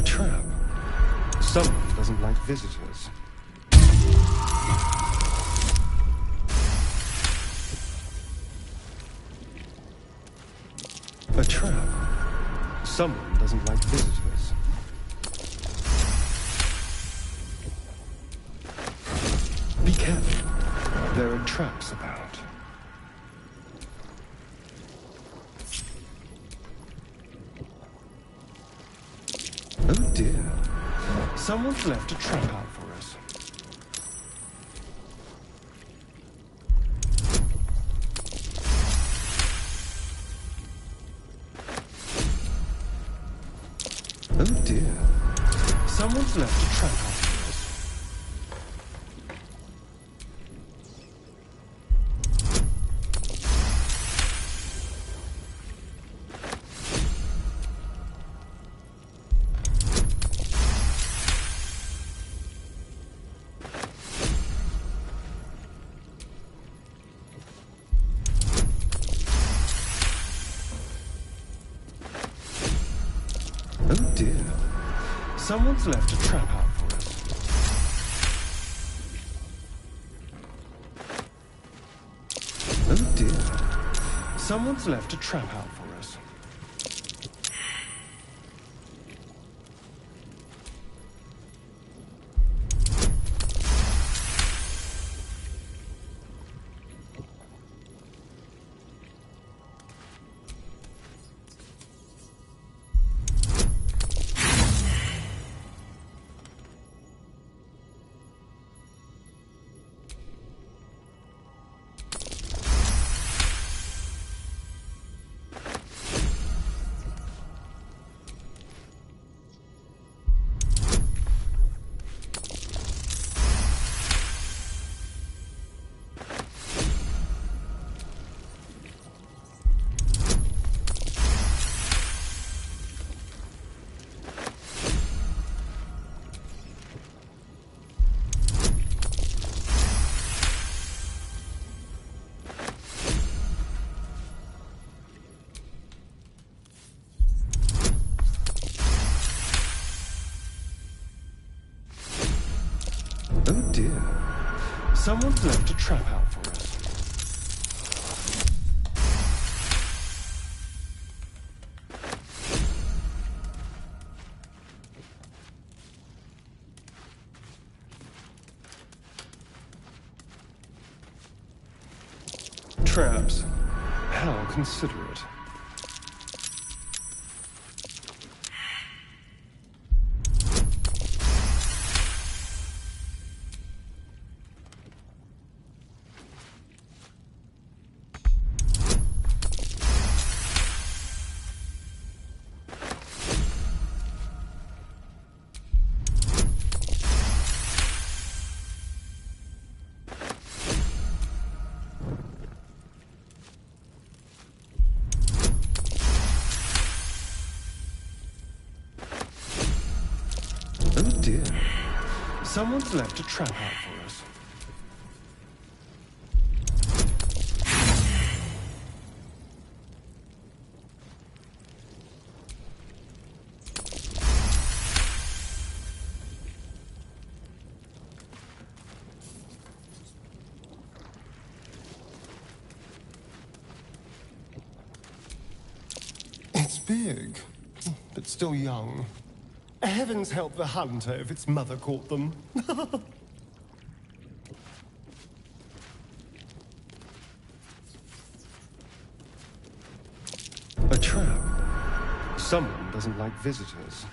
A trap. Someone doesn't like visitors. A trap. Someone doesn't like visitors. Be careful. There are traps about. Oh dear. Someone's left a trap out for us. Oh dear. Someone's left a trap out for us. Oh dear. Someone's left a trap out for us. Oh dear. Someone's left a trap out for us. Oh dear. Someone's left a trap out for us. Traps. How considerate. Oh dear. Someone's left a trap out for us. It's big, but still young. Heavens help the hunter if its mother caught them. A trap. Someone doesn't like visitors.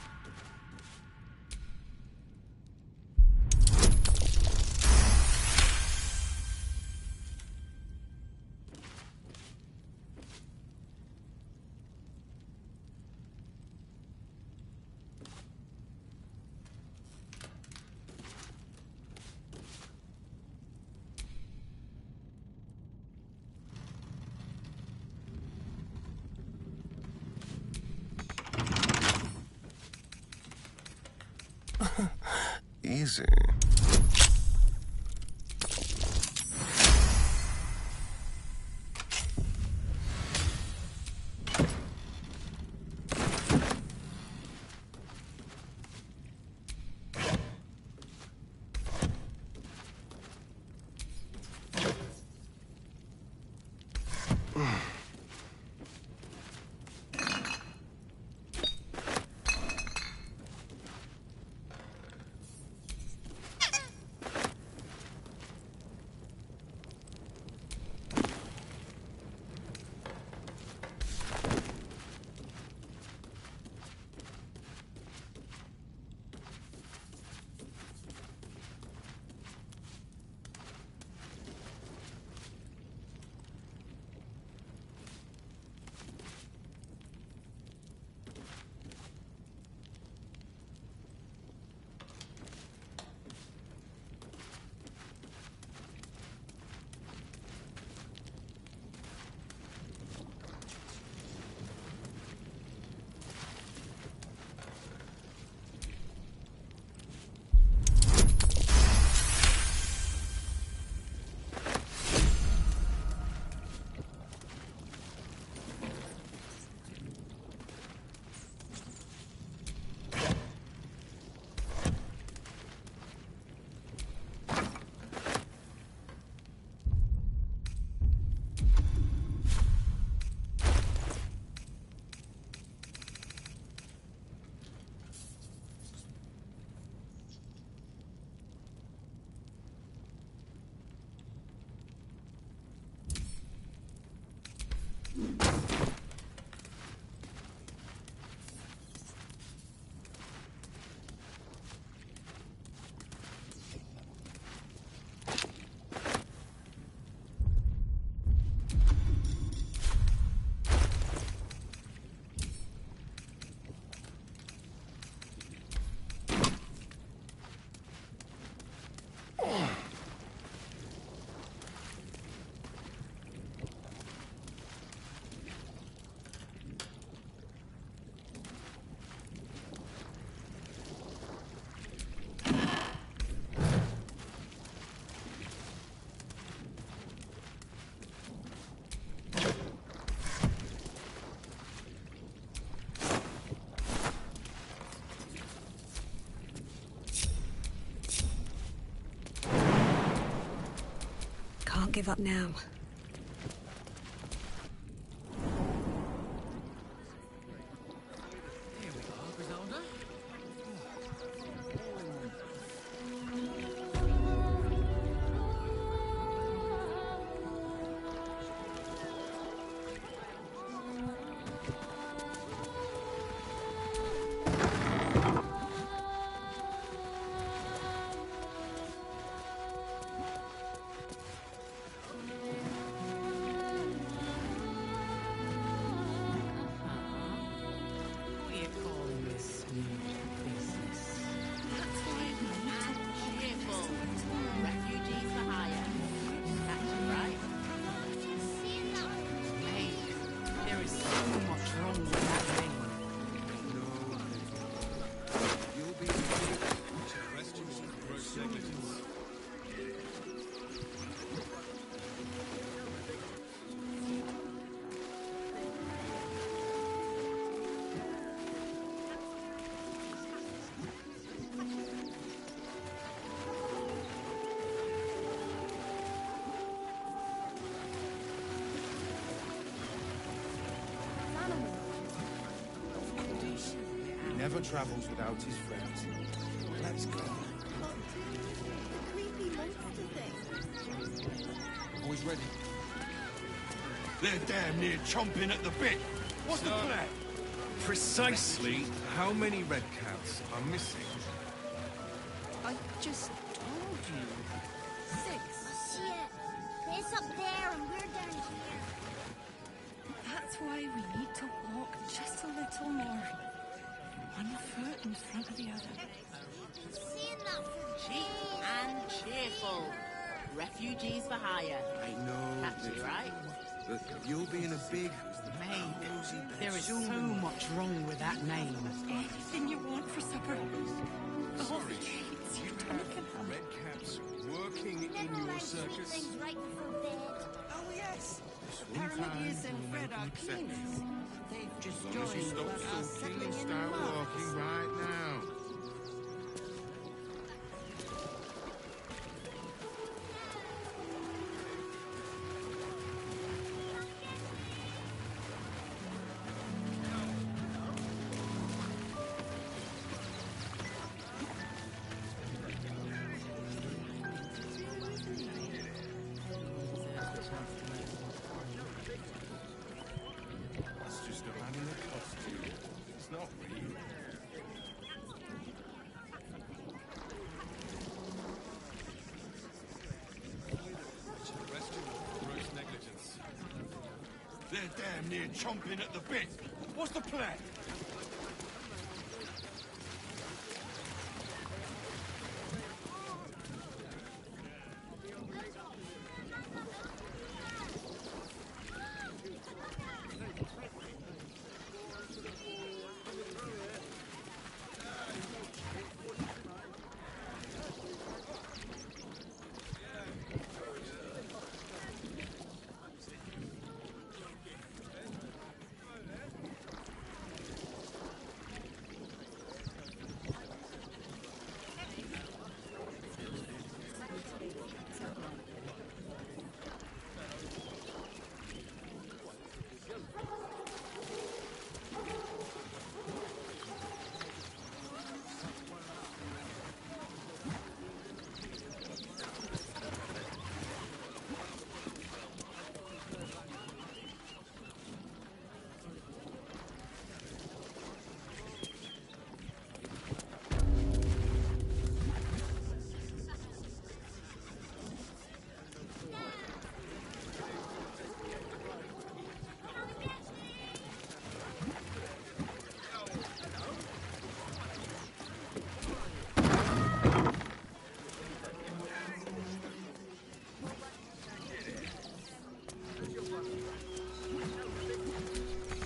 Easy. can't give up now. Here we are, Griselda. What are you calling this new business? That's why we need to cheerful. Refugees for hire. That's right. Mate, there is so much wrong with that name. You'll be arrested for gross negligence. He never travels without his friends. Let's go. Creepy monster thing. Always ready. They're damn near chomping at the bit. What's the plan? Precisely how many red caps are missing? I just told you. 6. Shit. It's up there and we're down here. That's why we need to walk just a little more. One foot in front of the other. Seeing that for Cheap and cheerful. Refugees for hire. I know. That's right. But you'll be in a big, Mate, cozy bed there is soon. so much wrong with that name. Anything you want for supper. All the treats your tummy can have. Red caps working in never your learn sweet circus? things right before bed. Oh, yes. Sometimes Parmenius and we'll Fred make are exceptions. cleaners. They've just As long as you joined, stop but are sulking settling and in start months. walking right now. That's just a man in a costume. It's not real. Arrested for gross negligence. They're damn near chomping at the bit. What's the plan?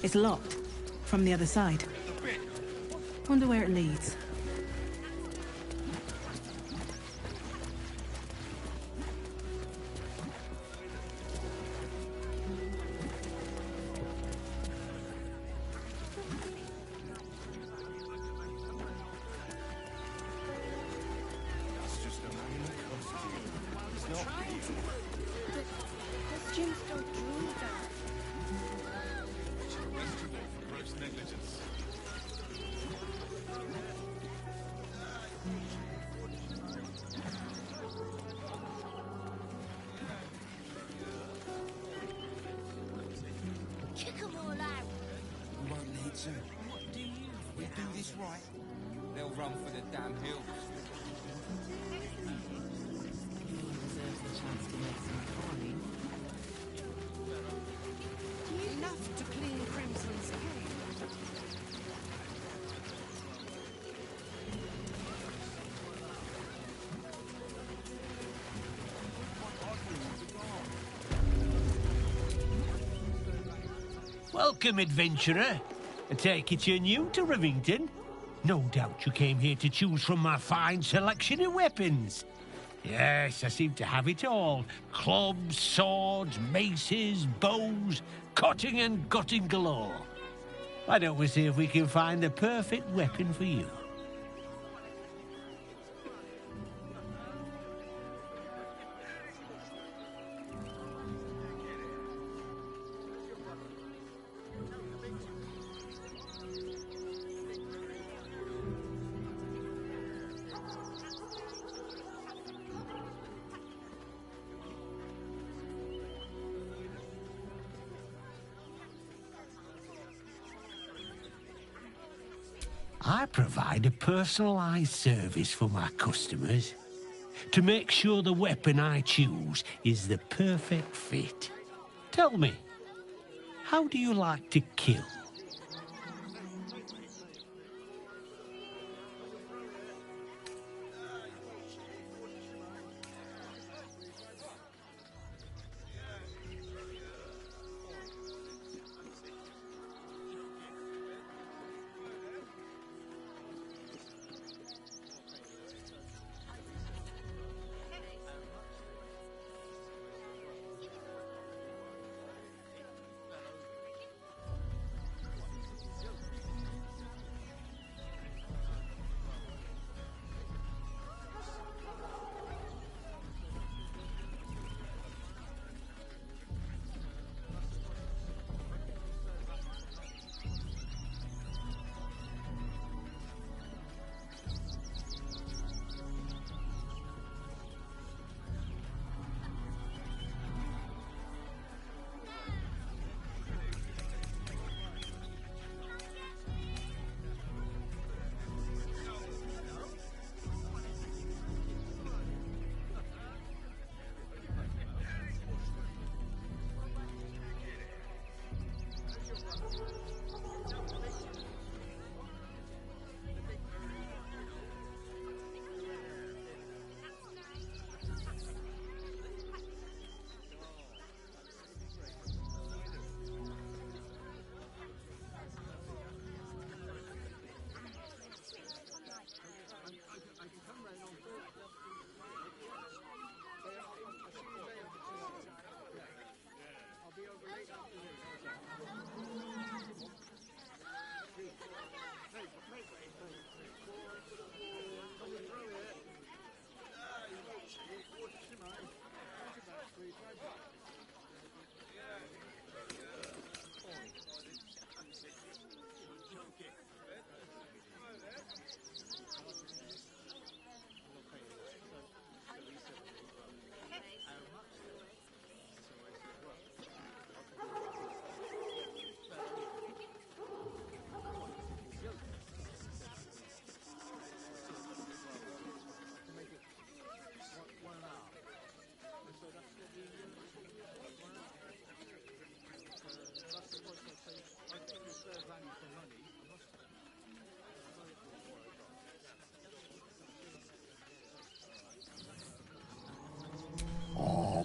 It's locked. From the other side. The bit. Wonder where it leads. That's just a man in a costume. It's not real. BG2. If we do this right, they'll run for the damn hills. Anyone deserves the chance to make some coin. Enough to clean Crimson's cave. Welcome, adventurer. I take it you're new to Rivington? No doubt you came here to choose from my fine selection of weapons. Yes, I seem to have it all. Clubs, swords, maces, bows, cutting and gutting galore. Why don't we see if we can find the perfect weapon for you? I provide a personalised service for my customers to make sure the weapon I choose is the perfect fit. Tell me, how do you like to kill?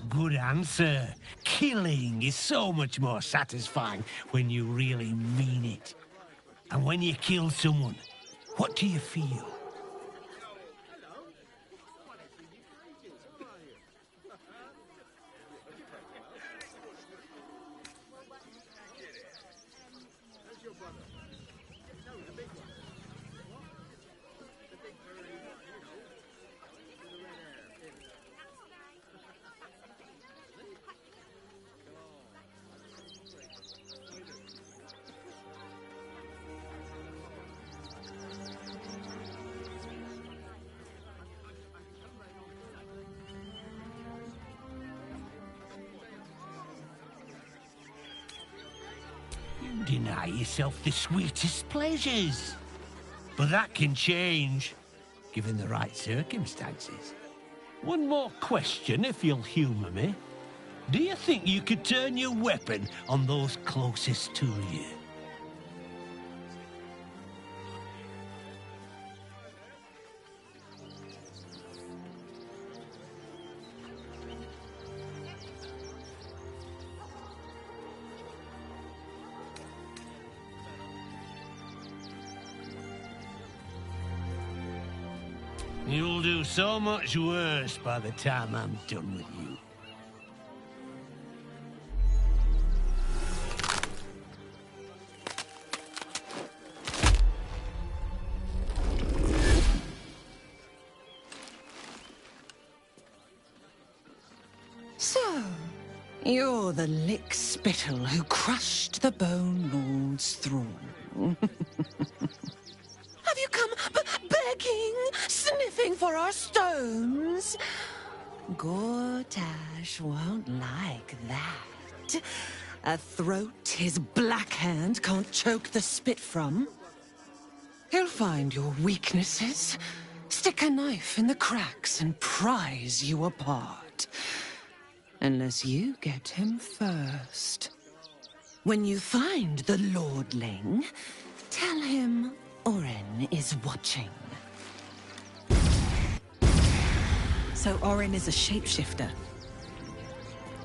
Good answer. Killing is so much more satisfying when you really mean it. And when you kill someone, what do you feel? deny yourself the sweetest pleasures. But that can change, given the right circumstances. One more question, if you'll humour me. Do you think you could turn your weapon on those closest to you? You'll do so much worse by the time I'm done with you. So, you're the lick-spittle who crushed the Bone Lord's throne. Have you come begging, sniffing for our stones? Gortash won't like that. A throat his black hand can't choke the spit from. He'll find your weaknesses, stick a knife in the cracks and prise you apart. Unless you get him first. When you find the Lordling, tell him Orin is watching. So Orin is a shapeshifter.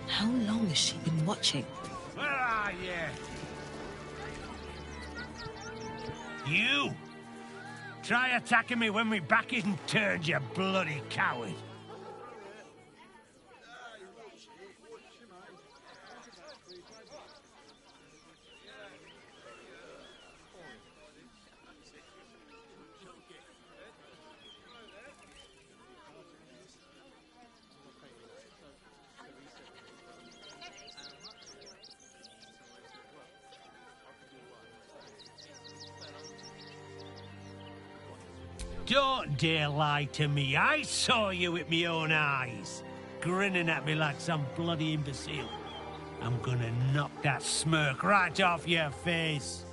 How long has she been watching? Where are you? You! Try attacking me when my back isn't turned, you bloody coward. Don't dare lie to me. I saw you with my own eyes, grinning at me like some bloody imbecile. I'm gonna knock that smirk right off your face.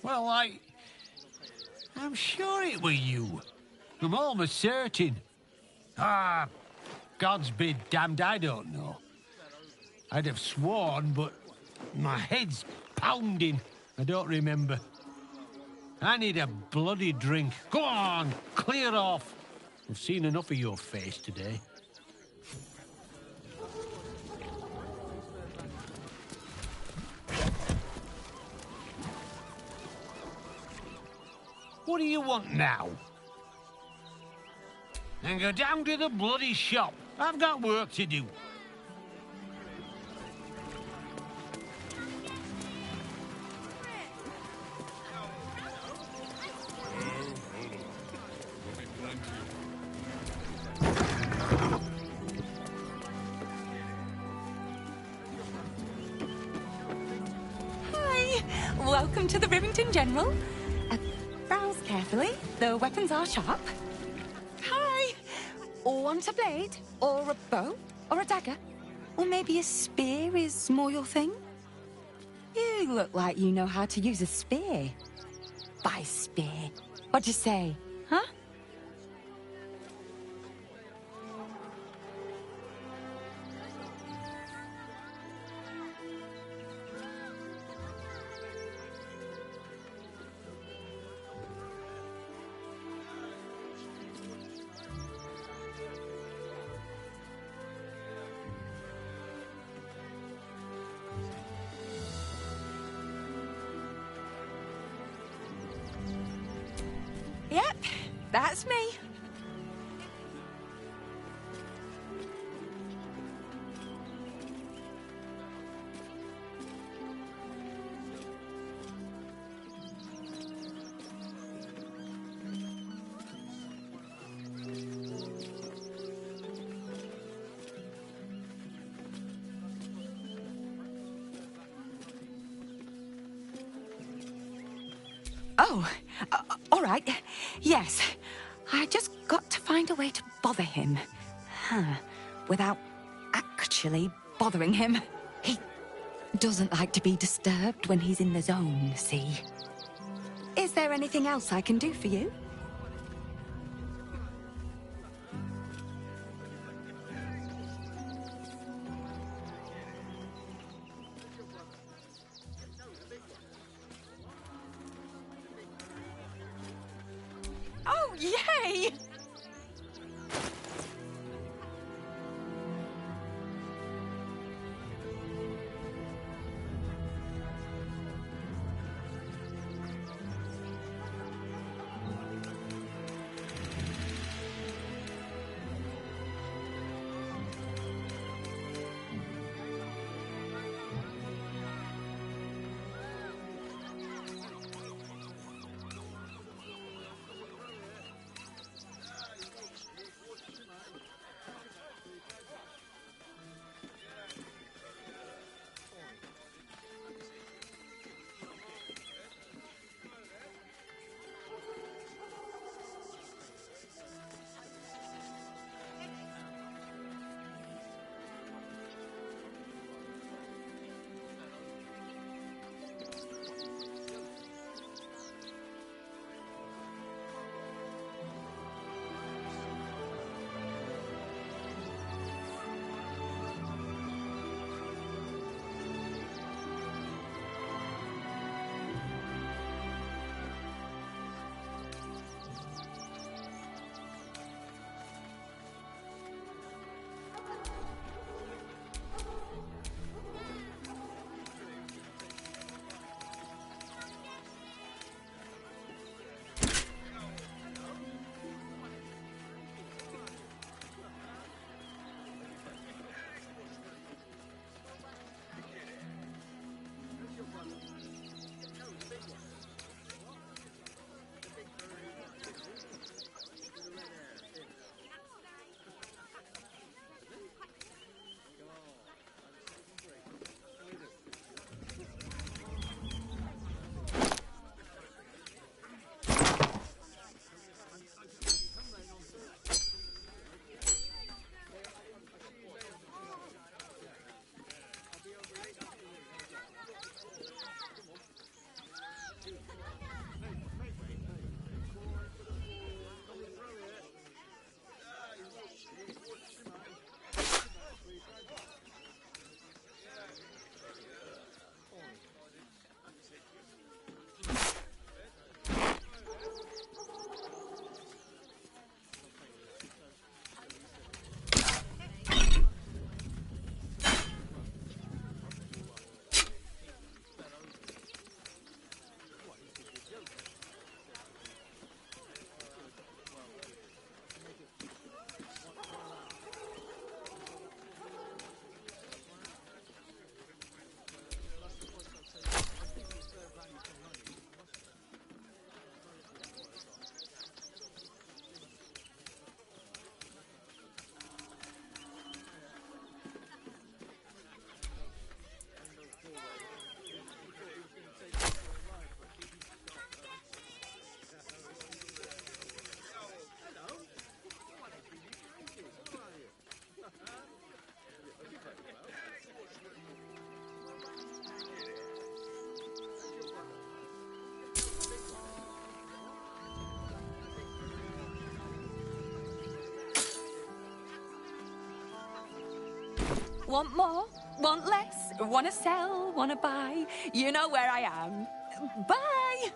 Well, I'm sure it were you. I'm almost certain. Ah, God's be damned, I don't know. I'd have sworn, but my head's pounding. I don't remember. I need a bloody drink. Go on, clear off. I've seen enough of your face today. What do you want now? Then go down to the bloody shop. I've got work to do. Hi! Welcome to the Rivington General. Browse carefully. The weapons are sharp. Hi! Want a blade? Or a bow? Or a dagger? Or maybe a spear is more your thing? You look like you know how to use a spear. By spear. What'd you say, huh? Yep, that's me. Oh, all right. Yes. I just got to find a way to bother him. Without actually bothering him. He doesn't like to be disturbed when he's in the zone, see? Is there anything else I can do for you? Oh, yay! Want more? Want less? Want to sell? Want to buy? You know where I am. Bye!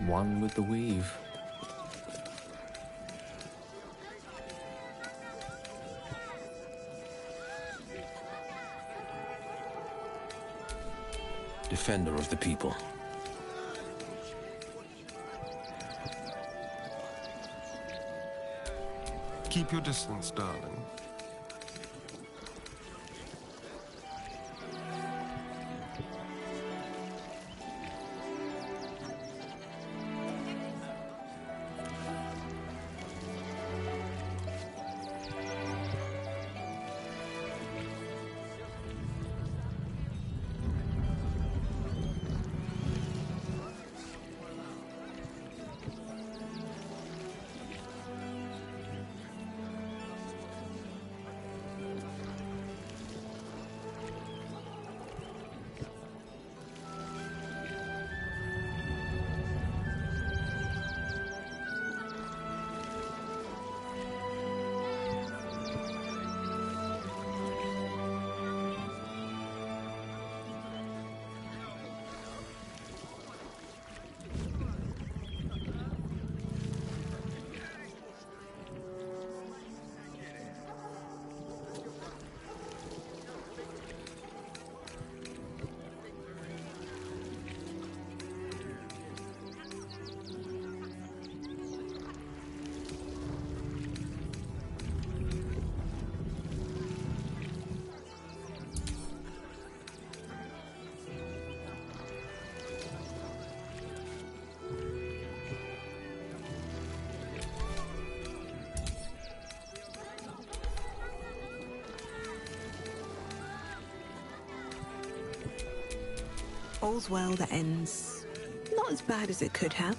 One with the weave. Defender of the people. Keep your distance, darling. All's well that ends not as bad as it could have.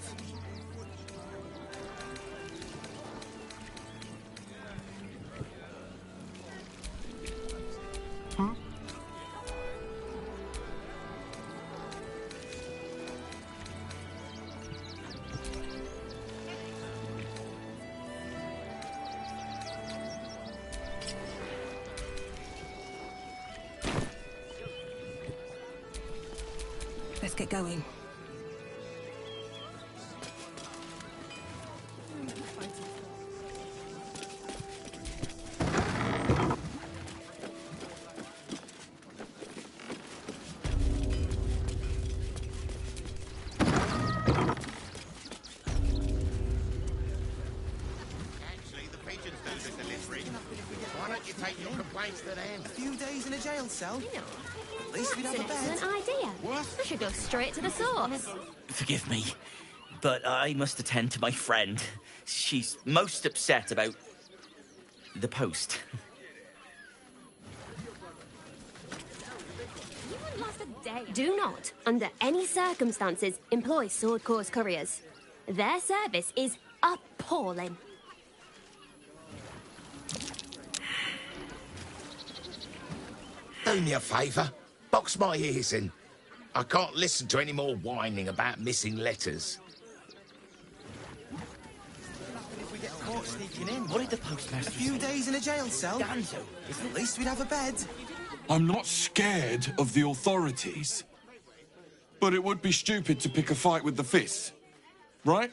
Let's get going. Why don't you take your complaints to them? A few days in a jail cell? At least we'd have a That's bed. an excellent idea. What? I should go straight to the source. Forgive me. but I must attend to my friend. She's most upset about the post. Do not, under any circumstances, employ Sword Course couriers. Their service is appalling. Do me a favour. Box my ears in. I can't listen to any more whining about missing letters. If we get caught sneaking in. What did the postmaster A few say? days in a jail cell. Danzo, At least we'd have a bed. I'm not scared of the authorities. But it would be stupid to pick a fight with the fists. Right?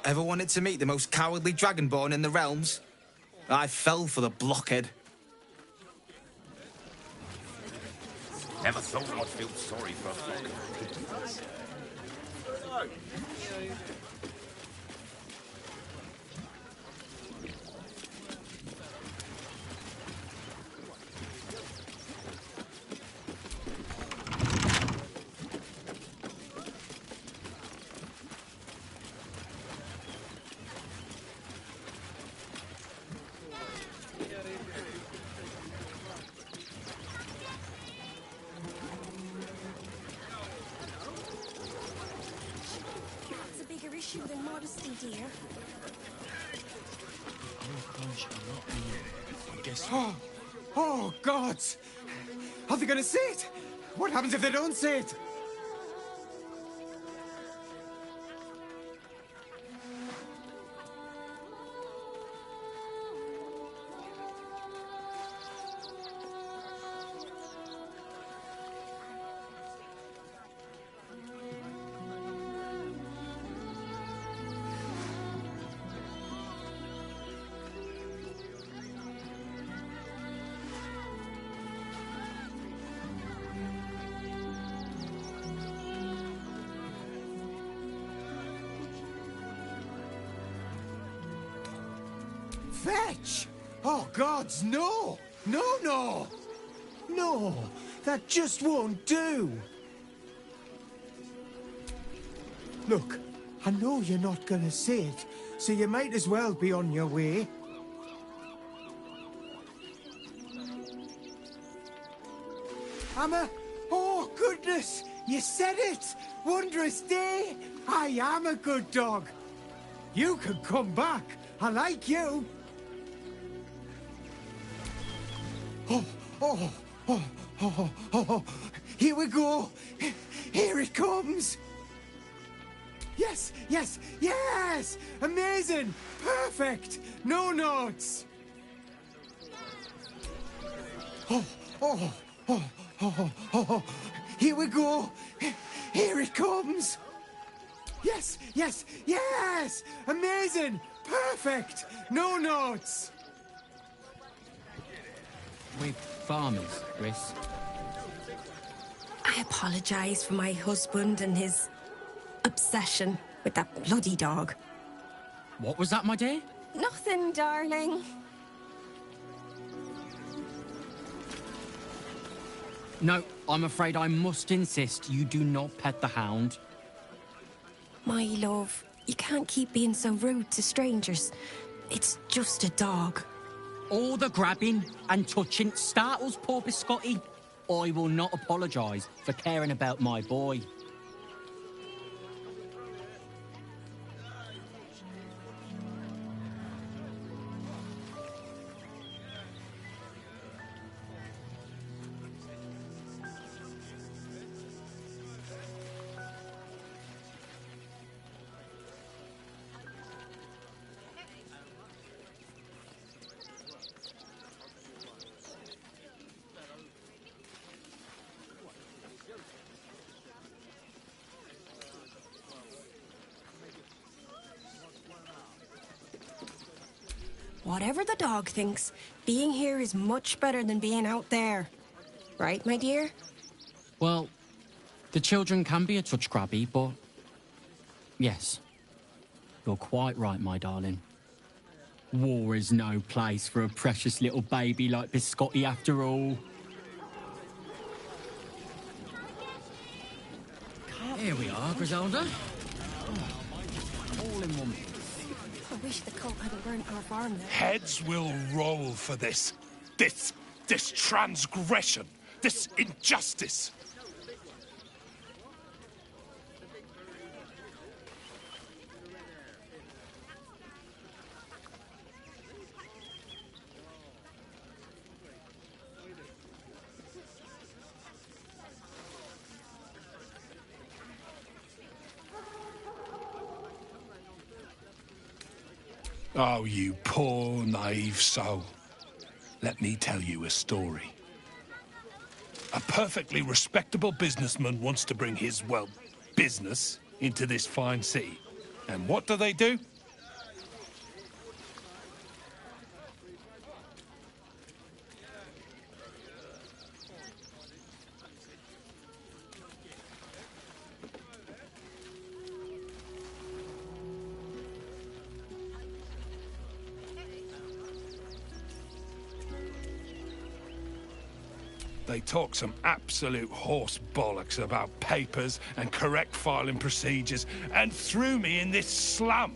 Ever wanted to meet the most cowardly dragonborn in the realms? I fell for the blockhead. Never thought I'd feel sorry for a flock of pigs. It's a bigger issue than modesty, dear. Oh, God! Are they gonna see it? What happens if they don't see it? Fetch! Oh, gods, no! No, no! No, that just won't do! Look, I know you're not gonna see it, so you might as well be on your way. Amma! Oh, goodness! You said it! Wondrous day! I am a good dog! You can come back! I like you! Oh, oh, oh, oh, oh, oh. Here we go! Here it comes! Yes, yes, yes! Amazing! Perfect! No notes! Oh, oh, oh, oh, oh, oh. Here we go! Here it comes! Yes, yes, yes! Amazing! Perfect! No notes! We're farmers, Chris. I apologise for my husband and his obsession with that bloody dog. What was that, my dear? Nothing, darling. No, I'm afraid I must insist you do not pet the hound. My love, you can't keep being so rude to strangers. It's just a dog. All the grabbing and touching startles poor Biscotti. I will not apologise for caring about my boy. Whatever the dog thinks, being here is much better than being out there. Right, my dear? Well, the children can be a touch grabby, but... yes, you're quite right, my darling. War is no place for a precious little baby like Biscotti after all. Griselda. All in one. I wish the cult hadn't burnt our farm there. Heads will roll for this. This transgression. This injustice. Oh, you poor, naive soul. Let me tell you a story. A perfectly respectable businessman wants to bring his, well, business into this fine city. And what do? They talk some absolute horse bollocks about papers and correct filing procedures and threw me in this slum.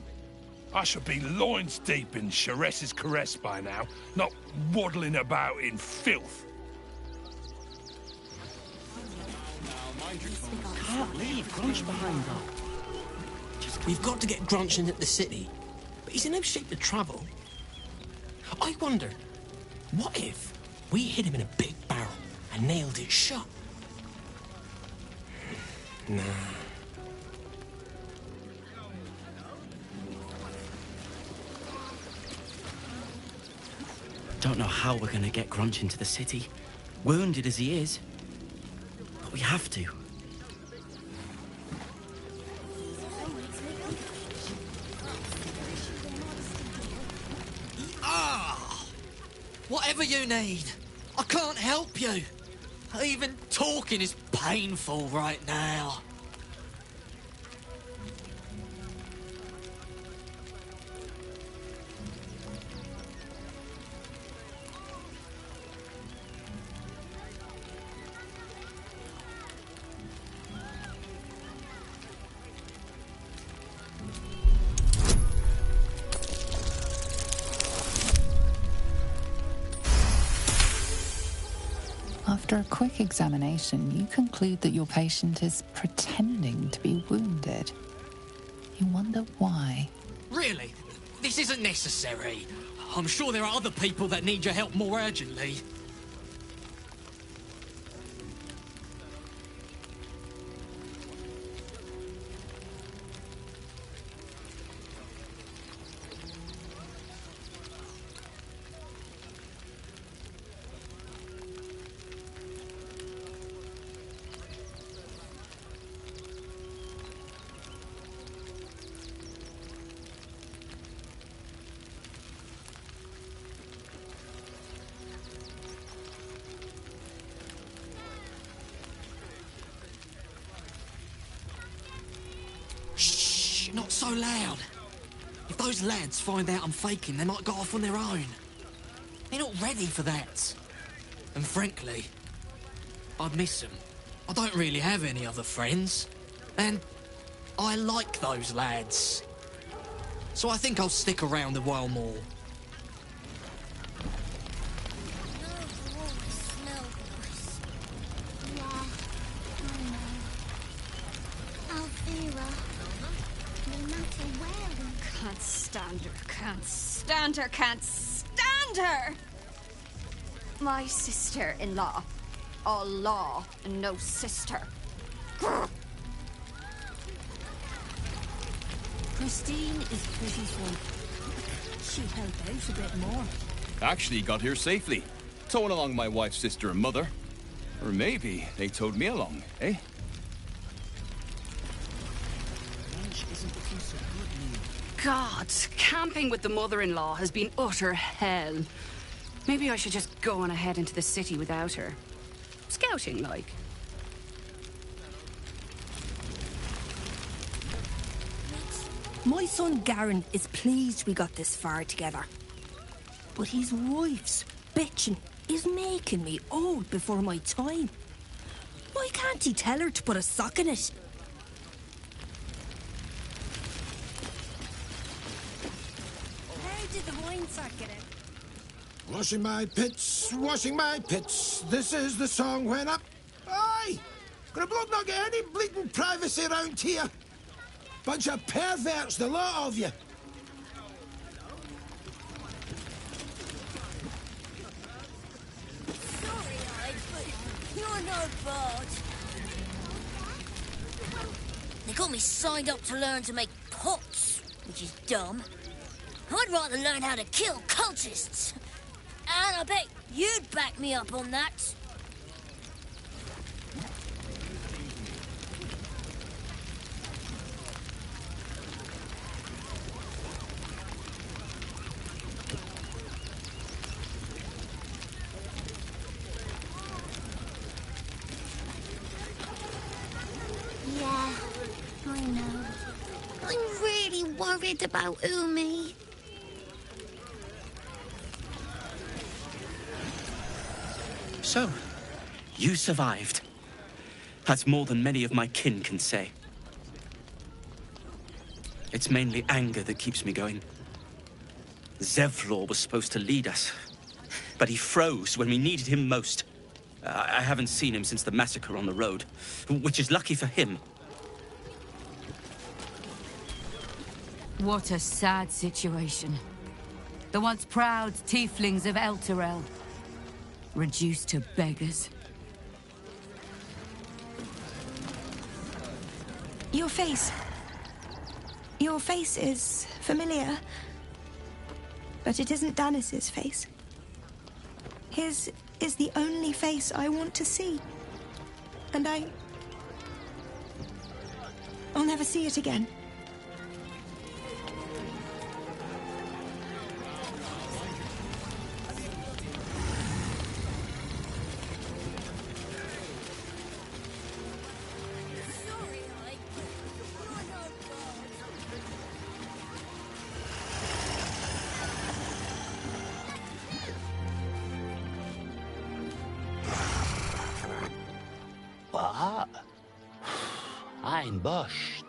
I should be loins deep in Chares's caress by now, not waddling about in filth. Can't leave Grunch behind, though. We've got to get Grunch into the city, but he's in no shape to travel. I wonder, what if we hid him in a big barrel and nailed it shut? Nah. Don't know how we're gonna get Grunch into the city, wounded as he is. But we have to. Whatever you need, I can't help you. Even talking is painful right now. After a quick examination, you conclude that your patient is pretending to be wounded. You wonder why. Really? This isn't necessary. I'm sure there are other people that need your help more urgently. Not so loud. If those lads find out I'm faking, they might go off on their own. They're not ready for that. And frankly, I'd miss them. I don't really have any other friends. And I like those lads. So I think I'll stick around a while more. Can't stand her! My sister-in-law. All law and no sister. Christine is pretty full. She'd help out a bit more. Actually got here safely, towing along my wife's sister and mother. Or maybe they towed me along, eh? God, camping with the mother-in-law has been utter hell. Maybe I should just go on ahead into the city without her. Scouting, like. My son Garen is pleased we got this far together. But his wife's bitching is making me old before my time. Why can't he tell her to put a sock in it? pints are getting. Washing my pits, washing my pits. This is the song when up. Aye! Gonna bloke not get any bleeding privacy around here. Bunch of perverts, the lot of you. Sorry, Ike, but you're no bad. They got me signed up to learn to make pots, which is dumb. I'd rather learn how to kill cultists. And I bet you'd back me up on that. Yeah, I know. I'm really worried about Umi. So, you survived. That's more than many of my kin can say. It's mainly anger that keeps me going. Zevlor was supposed to lead us, but he froze when we needed him most. I haven't seen him since the massacre on the road, which is lucky for him. What a sad situation. The once proud tieflings of Elturel, reduced to beggars. Your face. Your face is familiar. But it isn't Danis's face. His is the only face I want to see. And I'll never see it again. What? I'm bushed.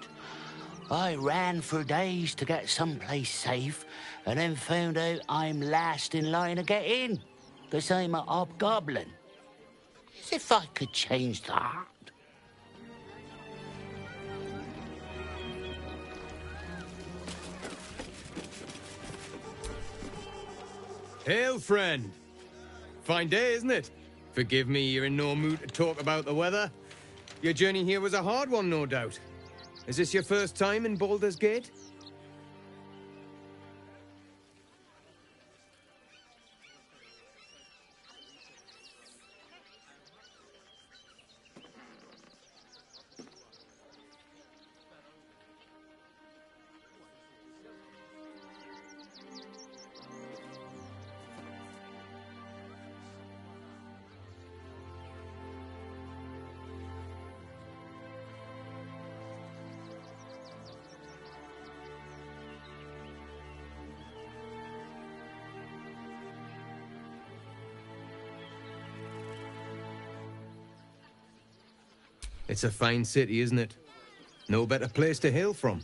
I ran for days to get someplace safe, and then found out I'm last in line to get in, because I'm a hobgoblin. As if I could change that. Hail, friend. Fine day, isn't it? Forgive me, you're in no mood to talk about the weather. Your journey here was a hard one, no doubt. Is this your first time in Baldur's Gate? It's a fine city, isn't it? No better place to hail from.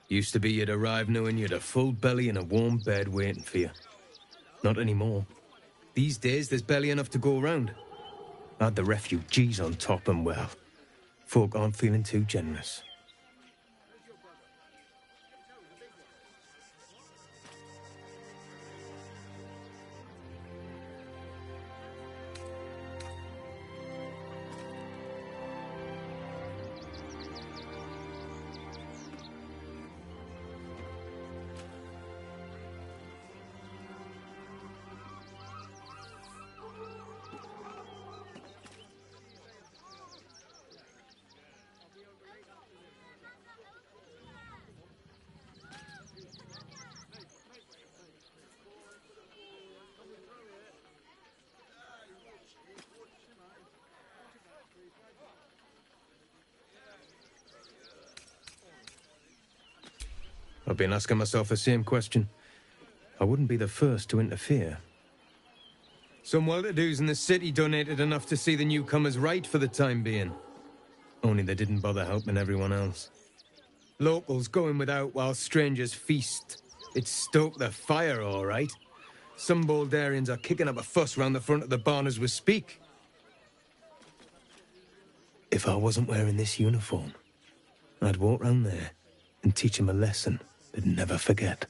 Used to be you'd arrive knowing you'd a full belly and a warm bed waiting for you. Not anymore. These days, there's barely enough to go around. Add the refugees on top and, well, folk aren't feeling too generous. I've been asking myself the same question. I wouldn't be the first to interfere. Some well-to-dos in the city donated enough to see the newcomers right for the time being. Only they didn't bother helping everyone else. Locals going without while strangers feast. It stoked the fire, all right. Some Baldarians are kicking up a fuss round the front of the barn as we speak. If I wasn't wearing this uniform, I'd walk round there and teach him a lesson they'd never forget.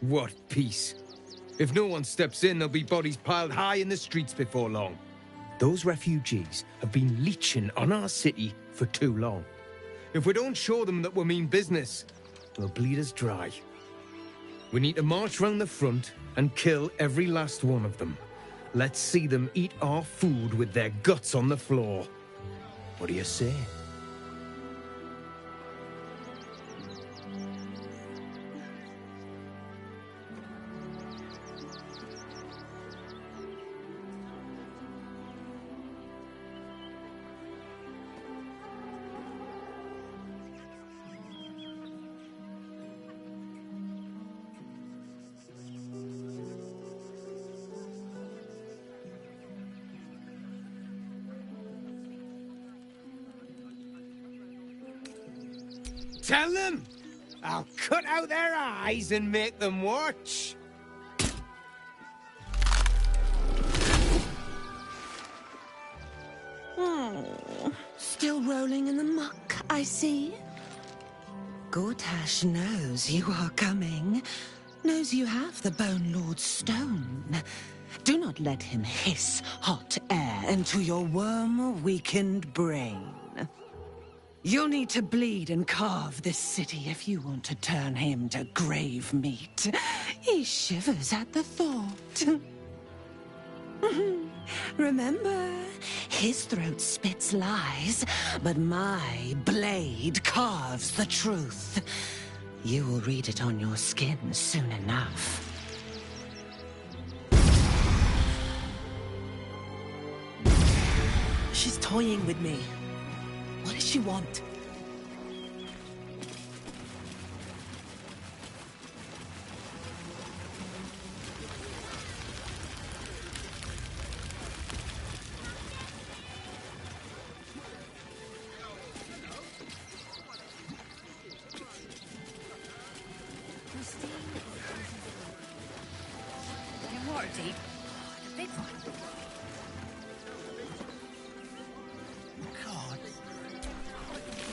What peace. If no one steps in, there'll be bodies piled high in the streets before long. Those refugees have been leeching on our city for too long. If we don't show them that we mean business, they'll bleed us dry. We need to march round the front and kill every last one of them. Let's see them eat our food with their guts on the floor. What do you say? Tell them! I'll cut out their eyes and make them watch! Oh, still rolling in the muck, I see. Gortash knows you are coming. Knows you have the Bone Lord's stone. Do not let him hiss hot air into your worm-weakened brain. You'll need to bleed and carve this city if you want to turn him to grave meat. He shivers at the thought. Remember, his throat spits lies, but my blade carves the truth. You will read it on your skin soon enough. She's toying with me. What does she want? Water deep. The big one. God.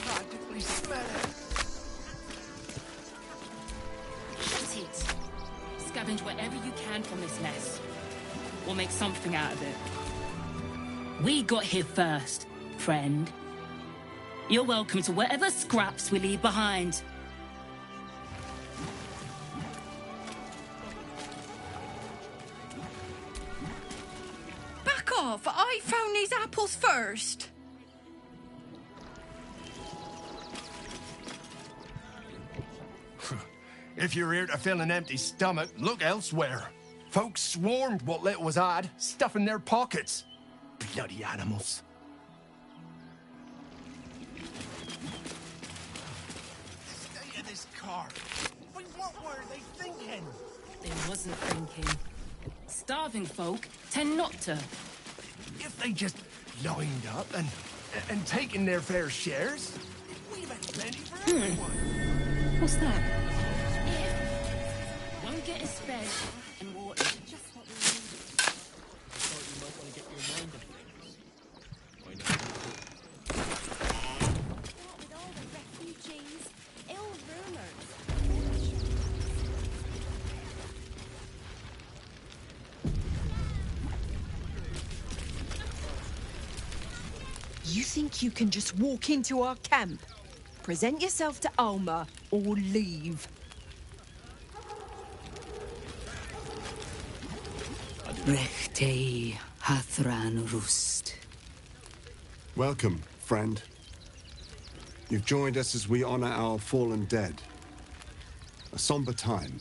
Practically smell it. That's it. Scavenge whatever you can from this mess. We'll make something out of it. We got here first, friend. You're welcome to whatever scraps we leave behind. Back off! I found these apples first. If you're here to fill an empty stomach, look elsewhere. Folks swarmed what little was had, stuffing their pockets. Bloody animals. State of this car. But what were they thinking? They wasn't thinking. Starving folk tend not to. If they just lined up and taken their fair shares, we'd have had plenty for everyone. What's that? Won't get us fed and water. Just what we need. I thought you might want to get your mind of things. Why not? What with all the refugees, ill rumours. You think you can just walk into our camp, present yourself to Alma, or leave? Rechtei Hathran Rust. Welcome, friend. You've joined us as we honor our fallen dead. A somber time,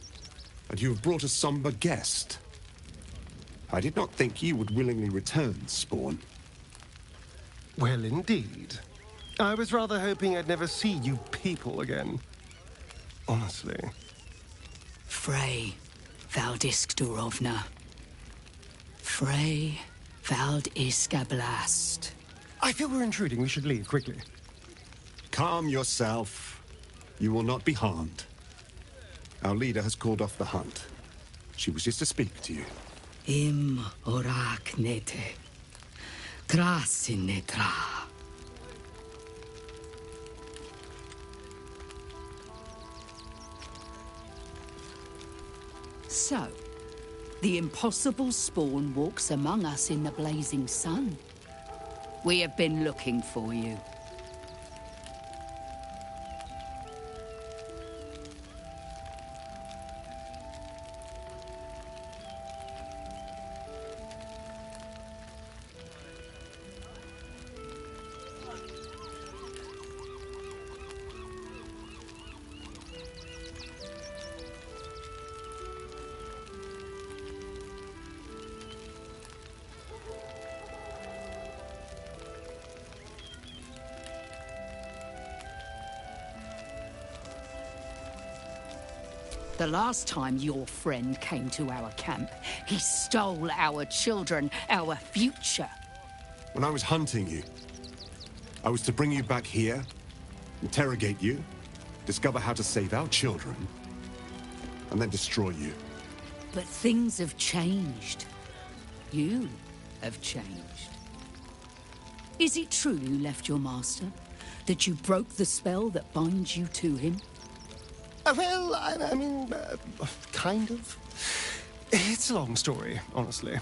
and you have brought a somber guest. I did not think you would willingly return, Spawn. Well, indeed. I was rather hoping I'd never see you people again. Honestly. Frey Valdisk Durovna. Frey Valdiskablast. I feel we're intruding. We should leave quickly. Calm yourself. You will not be harmed. Our leader has called off the hunt. She wishes to speak to you. Im orak nete. Krasinetra. So, the impossible Spawn walks among us in the blazing sun. We have been looking for you. The last time your friend came to our camp, he stole our children, our future. When I was hunting you, I was to bring you back here, interrogate you, discover how to save our children, and then destroy you. But things have changed. You have changed. Is it true you left your master? That you broke the spell that binds you to him? Well, I mean, kind of. It's a long story, honestly.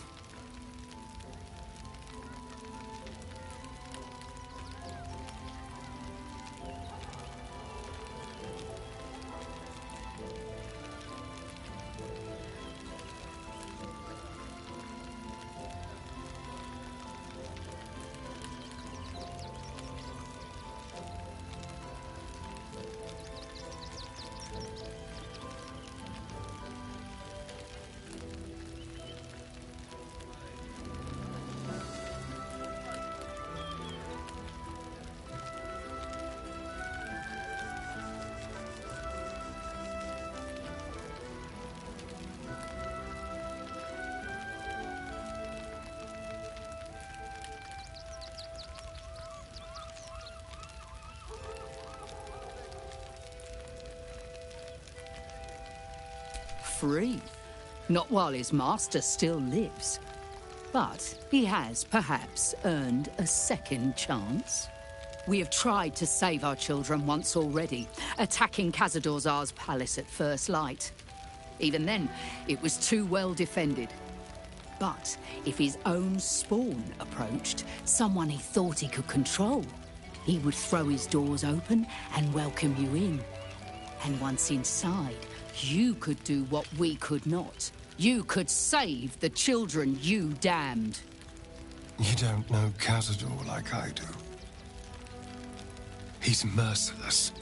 Free. Not while his master still lives. But he has perhaps earned a second chance. We have tried to save our children once already, attacking Khazad-dûr's palace at first light. Even then, it was too well defended. But if his own spawn approached, someone he thought he could control, he would throw his doors open and welcome you in. And once inside, you could do what we could not. You could save the children you damned. You don't know Khazad-dûr like I do. He's merciless.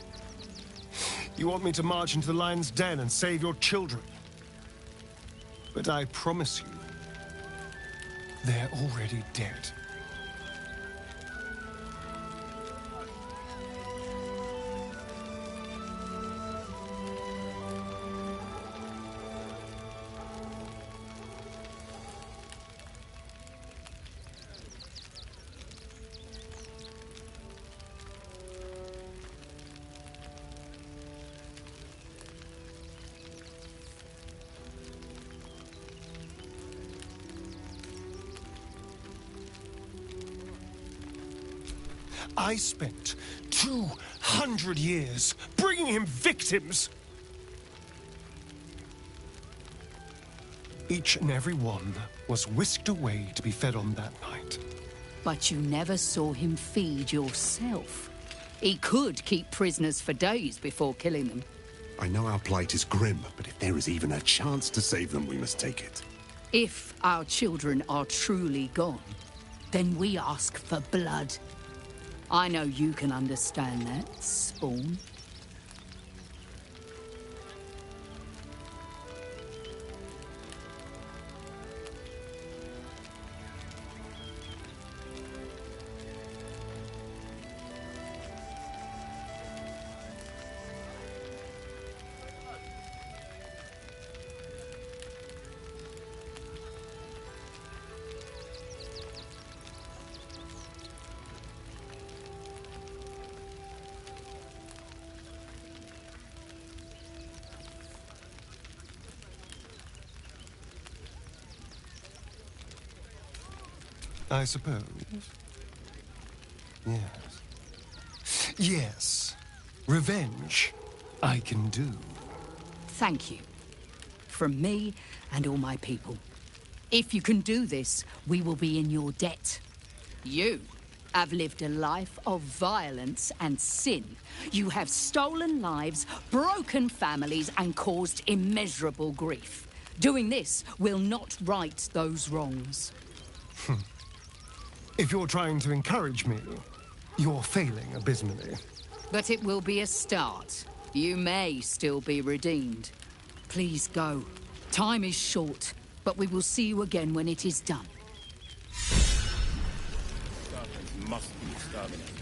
You want me to march into the lion's den and save your children? But I promise you, they're already dead. I spent 200 years bringing him victims. Each and every one was whisked away to be fed on that night. But you never saw him feed yourself. He could keep prisoners for days before killing them. I know our plight is grim, but if there is even a chance to save them, we must take it. If our children are truly gone, then we ask for blood. I know you can understand that, Spawn. I suppose. Yes. Yes. Revenge, I can do. Thank you. From me and all my people. If you can do this, we will be in your debt. You have lived a life of violence and sin. You have stolen lives, broken families, and caused immeasurable grief. Doing this will not right those wrongs. If you're trying to encourage me, you're failing abysmally. But it will be a start. You may still be redeemed. Please go. Time is short, but we will see you again when it is done. Starving must be exterminated.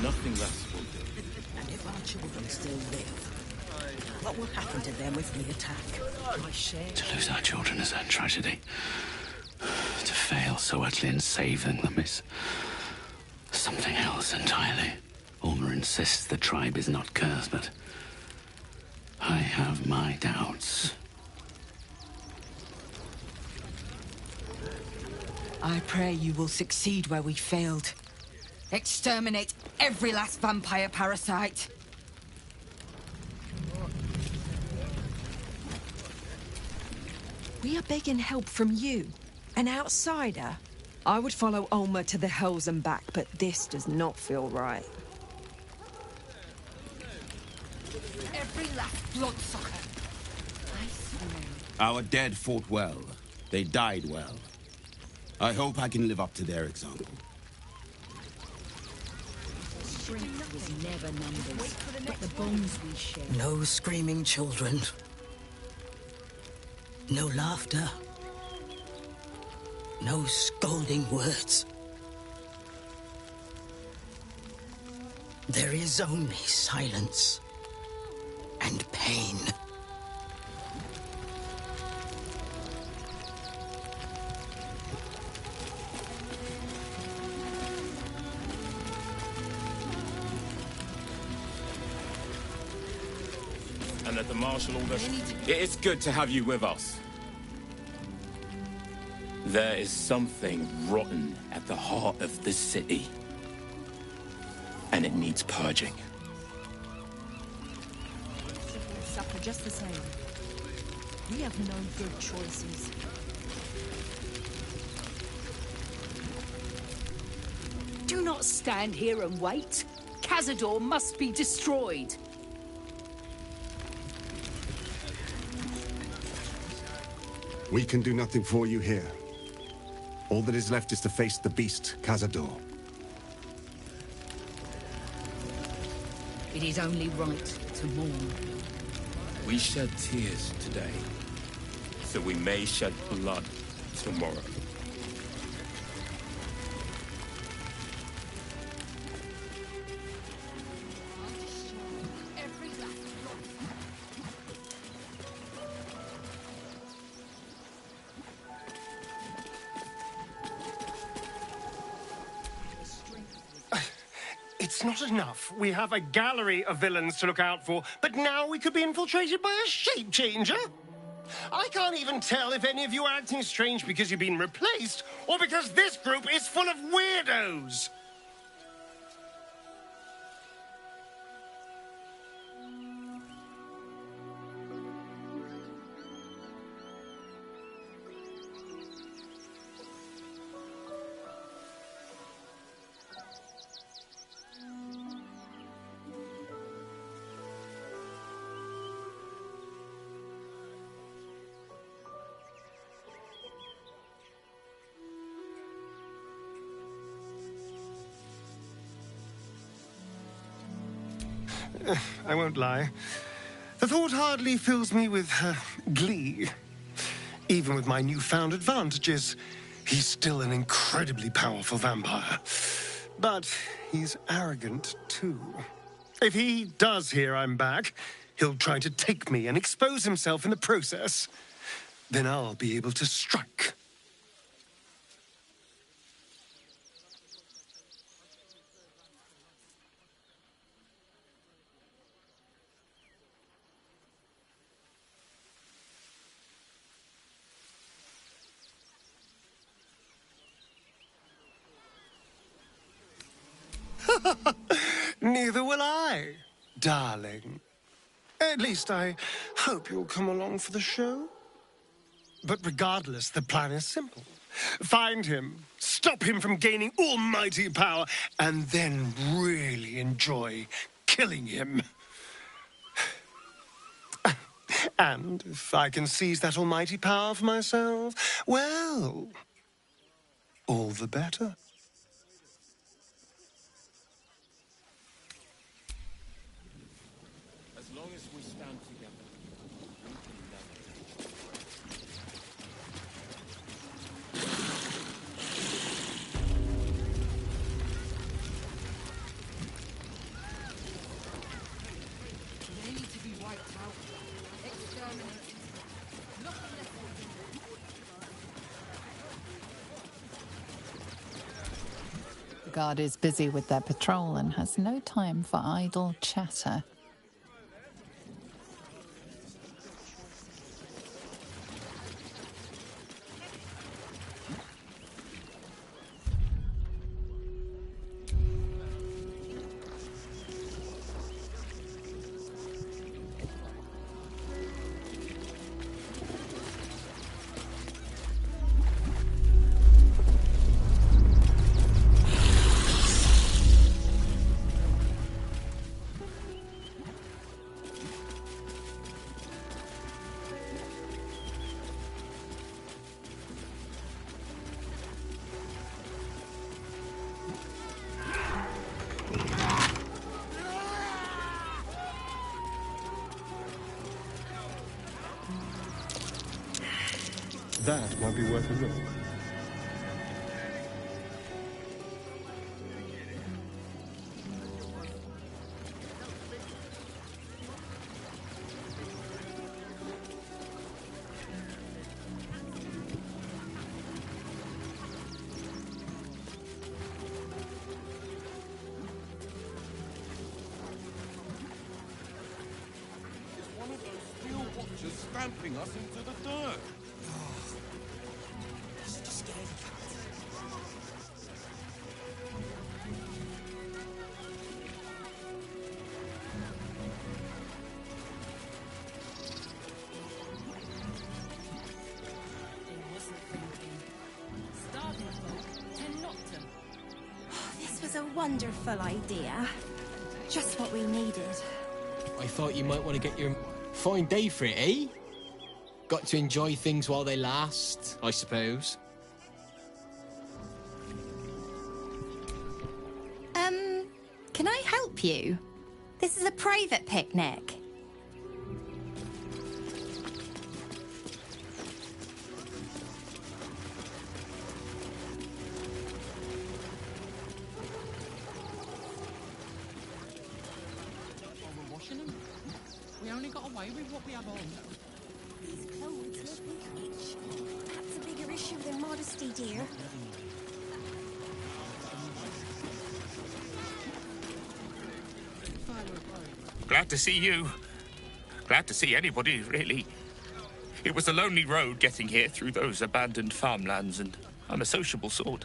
Nothing less will do. And if our children still live, what will happen to them if we attack? To lose our children is a tragedy. To fail so utterly in saving them is something else entirely. Ulmer insists the tribe is not cursed, but I have my doubts. I pray you will succeed where we failed. Exterminate every last vampire parasite. We are begging help from you, an outsider. I would follow Ulmer to the hells and back, but this does not feel right. Every last bloodsucker. I swear. Our dead fought well. They died well. I hope I can live up to their example. Strength was never numbers, but the bonds we share. No screaming children. No laughter. No scolding words. There is only silence and pain. And that the Marshal orders. It is good to have you with us. There is something rotten at the heart of this city. And it needs purging. Suffer just the same. We have no good choices. Do not stand here and wait. Cazador must be destroyed. We can do nothing for you here. All that is left is to face the beast, Cazador. It is only right to mourn. We shed tears today. so we may shed blood tomorrow. It's not enough. We have a gallery of villains to look out for, but now we could be infiltrated by a shape changer? I can't even tell if any of you are acting strange because you've been replaced, or because this group is full of weirdos. I won't lie. The thought hardly fills me with glee. Even with my newfound advantages, he's still an incredibly powerful vampire. But he's arrogant, too. If he does hear I'm back, he'll try to take me and expose himself in the process. Then I'll be able to strike. Neither will I, darling. At least I hope you'll come along for the show. But regardless, the plan is simple. Find him, stop him from gaining almighty power, and then really enjoy killing him. And if I can seize that almighty power for myself, well, all the better. As long as we stand together, we can never take They need to be wiped out. Exterminated. Nothing left for them. The guard is busy with their patrol and has no time for idle chatter. That might be worth a look. It's one of those steel watchers stamping us into the dirt. This was a wonderful idea. Just what we needed. I thought you might want to get your fine day for it, eh? Got to enjoy things while they last, I suppose. Can I help you? This is a private picnic. away with what we have on. These clothes make me itch. That's a bigger issue than modesty, dear. Glad to see you. Glad to see anybody, really. It was a lonely road getting here through those abandoned farmlands, and I'm a sociable sort.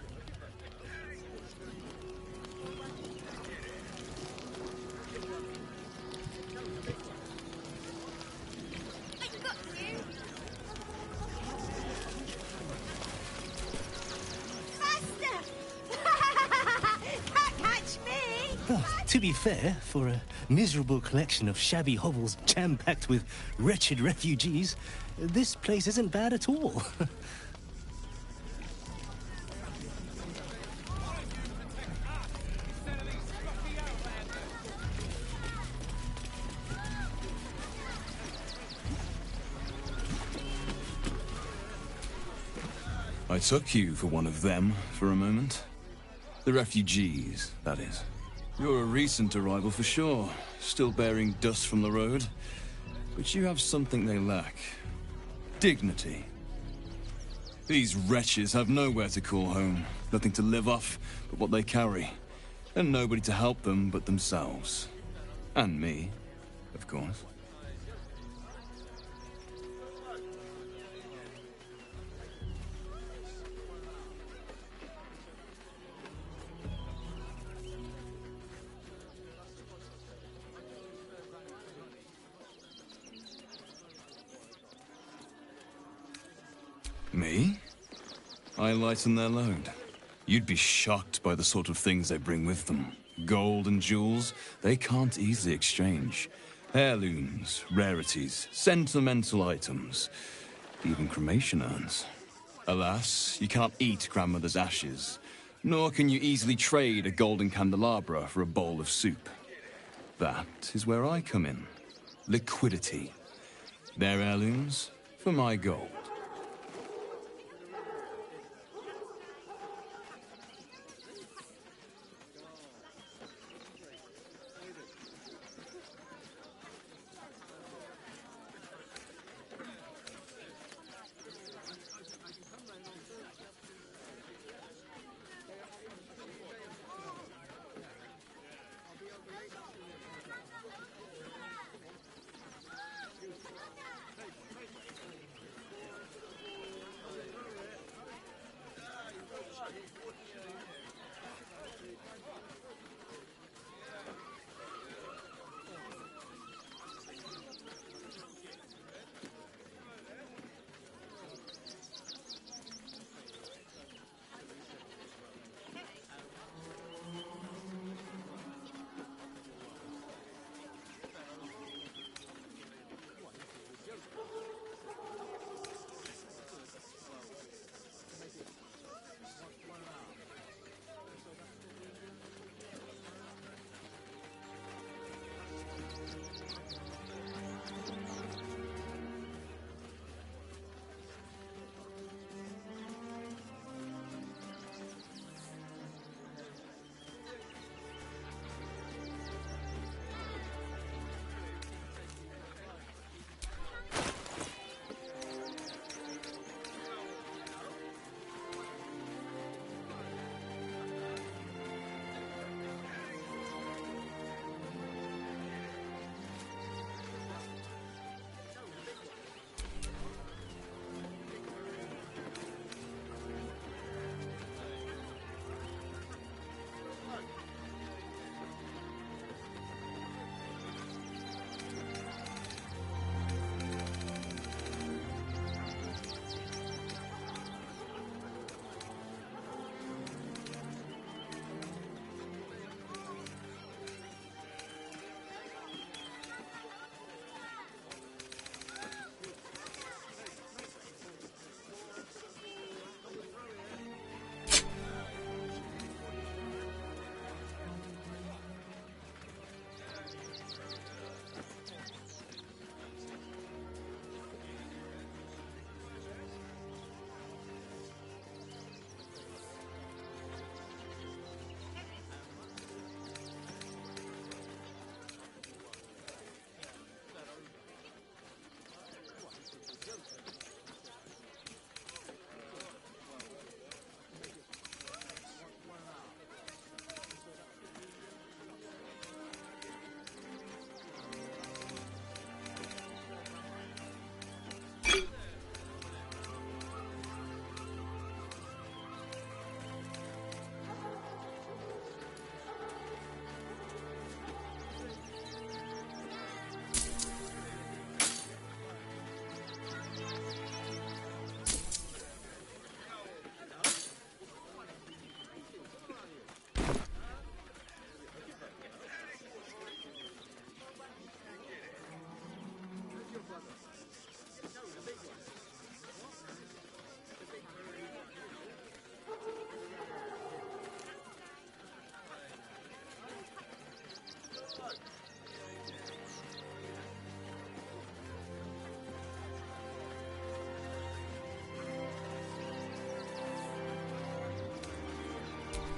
To be fair, for a miserable collection of shabby hovels jam-packed with wretched refugees, this place isn't bad at all. I took you for one of them for a moment. The refugees, that is. You're a recent arrival for sure, still bearing dust from the road. But you have something they lack. Dignity. These wretches have nowhere to call home, nothing to live off but what they carry, and nobody to help them but themselves. And me, of course. Me? I lighten their load. You'd be shocked by the sort of things they bring with them. Gold and jewels, they can't easily exchange. Heirlooms, rarities, sentimental items. Even cremation urns. Alas, you can't eat grandmother's ashes. Nor can you easily trade a golden candelabra for a bowl of soup. That is where I come in. Liquidity. Their heirlooms for my gold.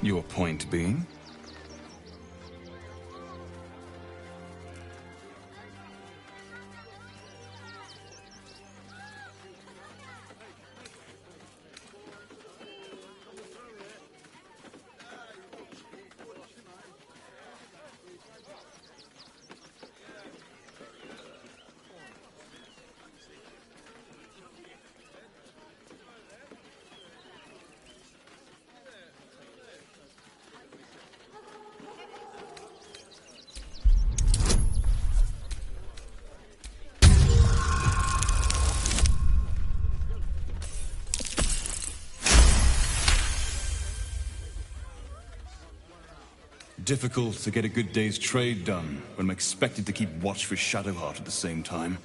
Your point being? Difficult to get a good day's trade done when I'm expected to keep watch for Shadowheart at the same time.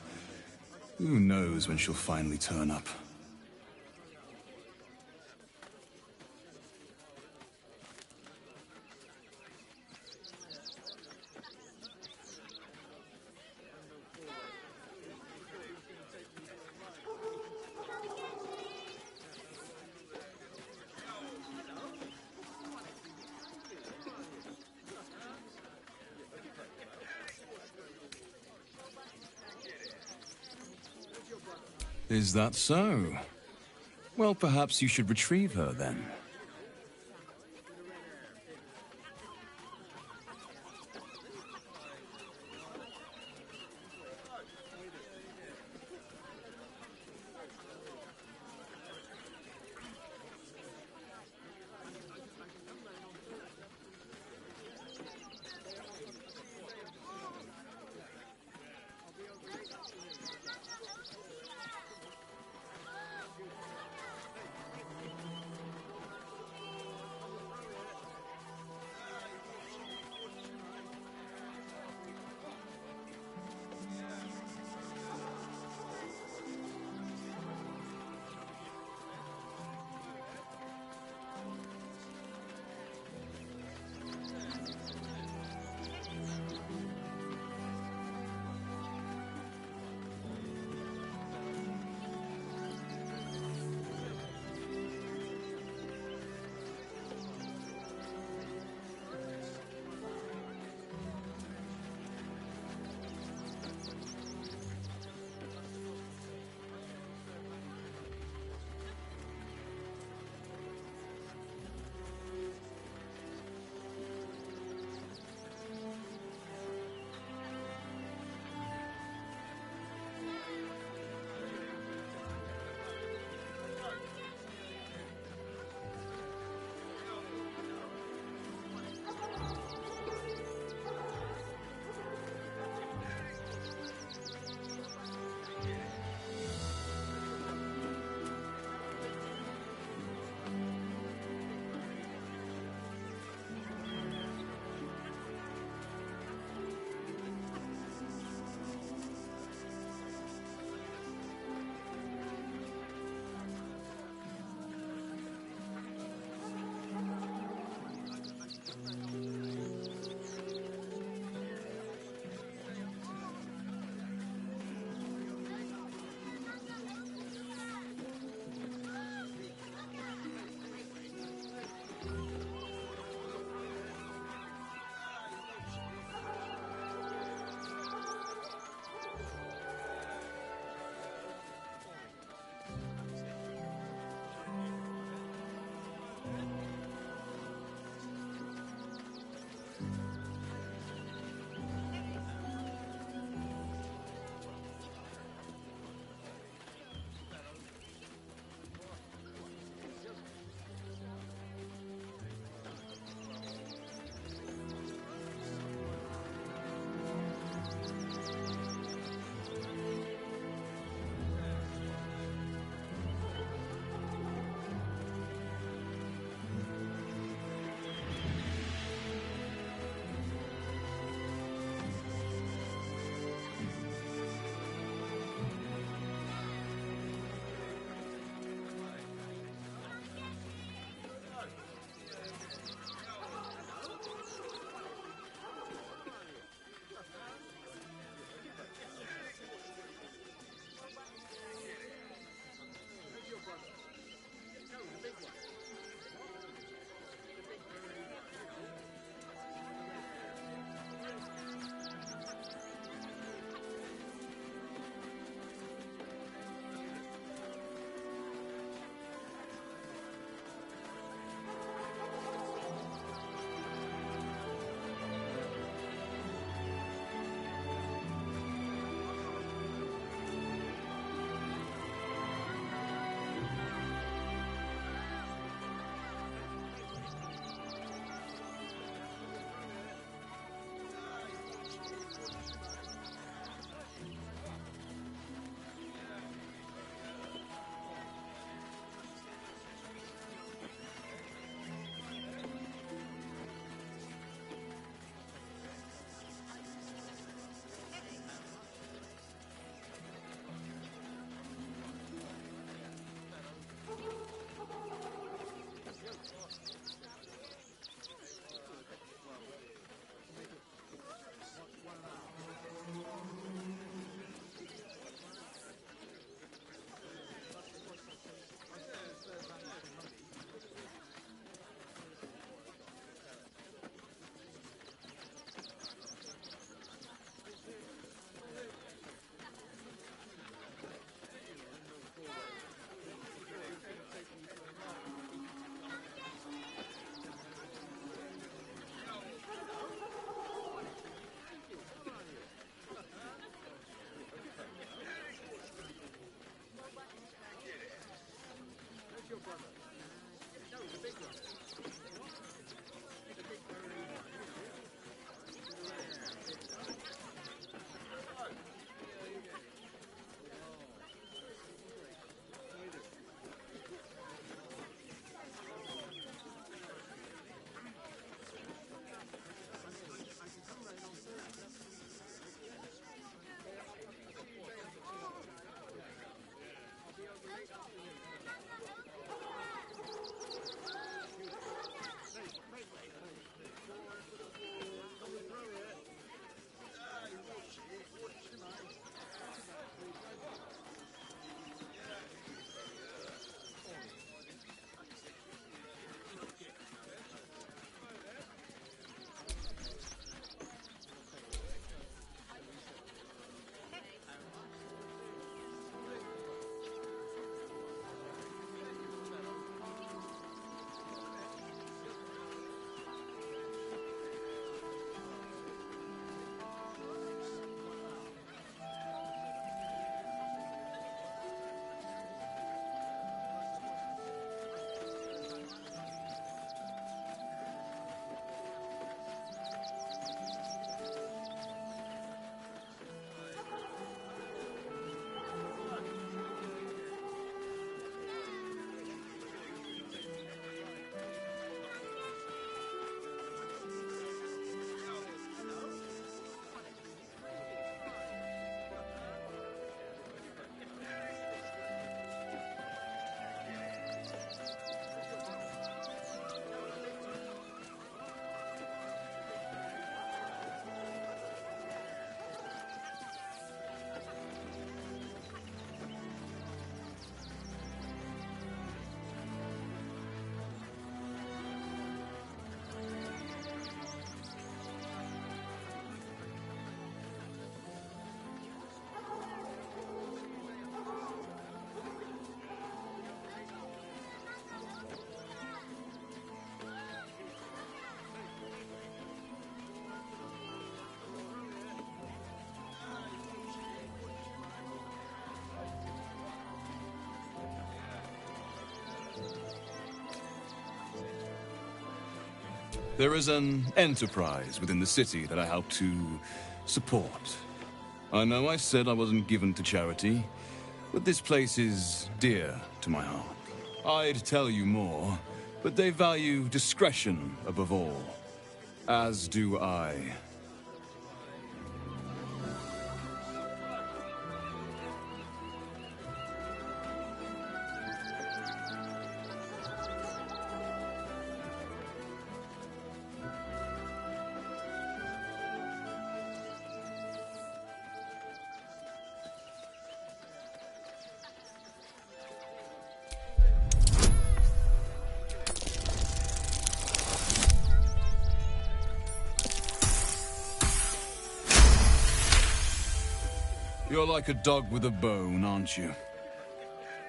Who knows when she'll finally turn up? Is that so? Well, perhaps you should retrieve her then. There is an enterprise within the city that I help to support. I know I said I wasn't given to charity, but this place is dear to my heart. I'd tell you more, but they value discretion above all. As do I. You're like a dog with a bone, aren't you?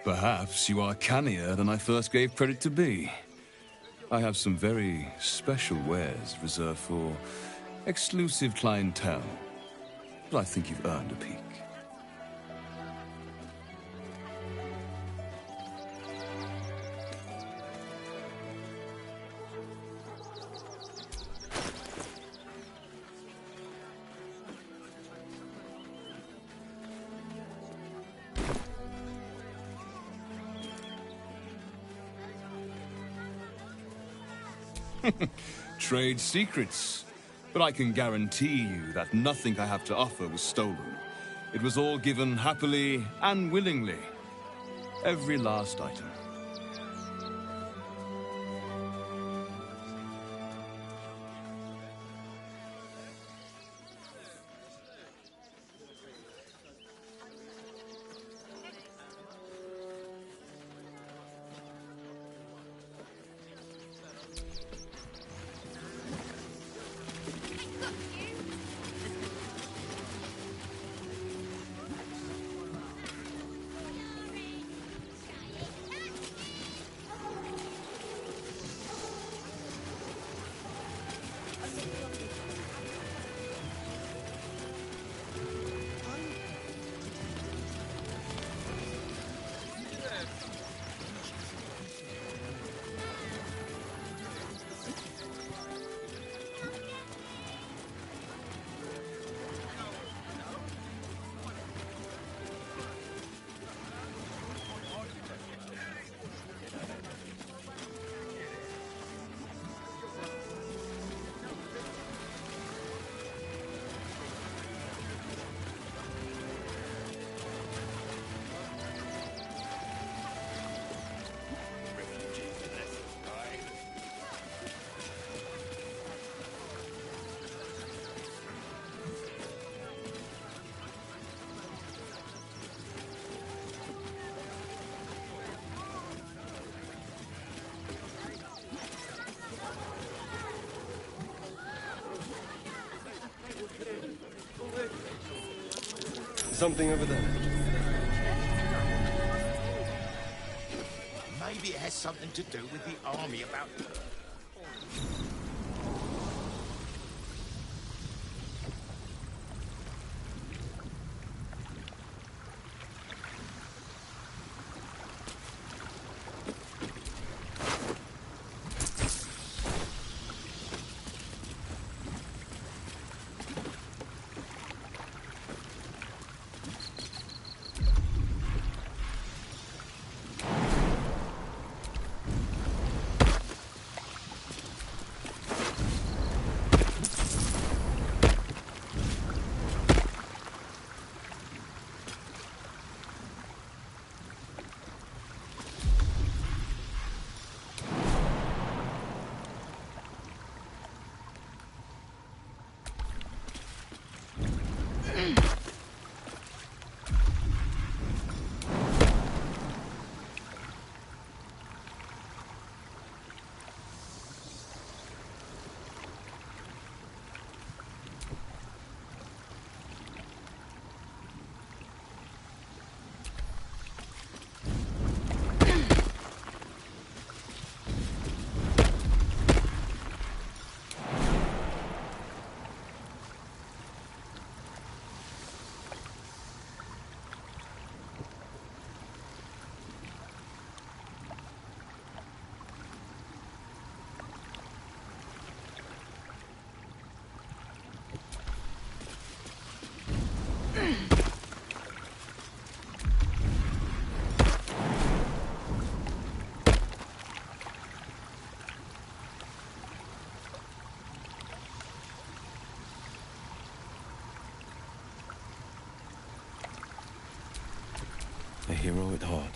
Perhaps you are cannier than I first gave credit to be. I have some very special wares reserved for exclusive clientele, but I think you've earned a peek. Trade secrets. But I can guarantee you that nothing I have to offer was stolen. It was all given happily and willingly. Every last item. Something over there. Maybe it has something to do with the army about... hero at heart.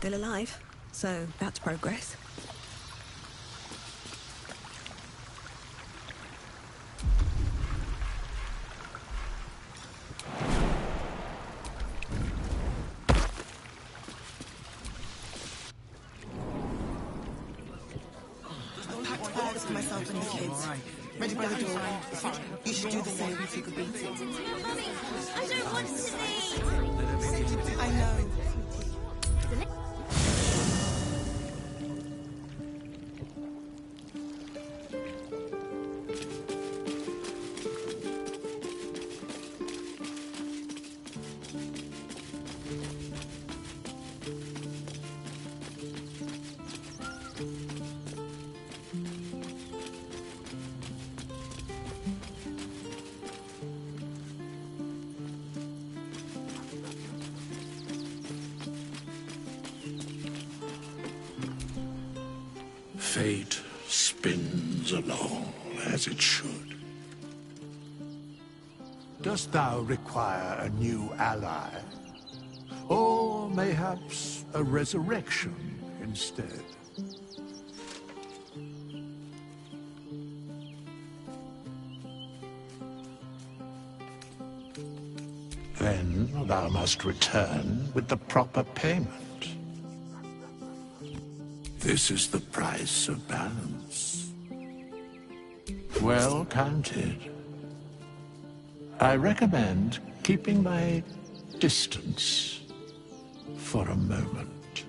Still alive, so that's progress. Packed bags for myself and the kids. Ready by the door. You should do the same if you could beat it. I don't want to leave. I know. Fate spins along as it should. Dost thou require a new ally? Or mayhaps a resurrection instead? Then thou must return with the proper payment. This is the price of balance. Well counted. I recommend keeping my distance for a moment.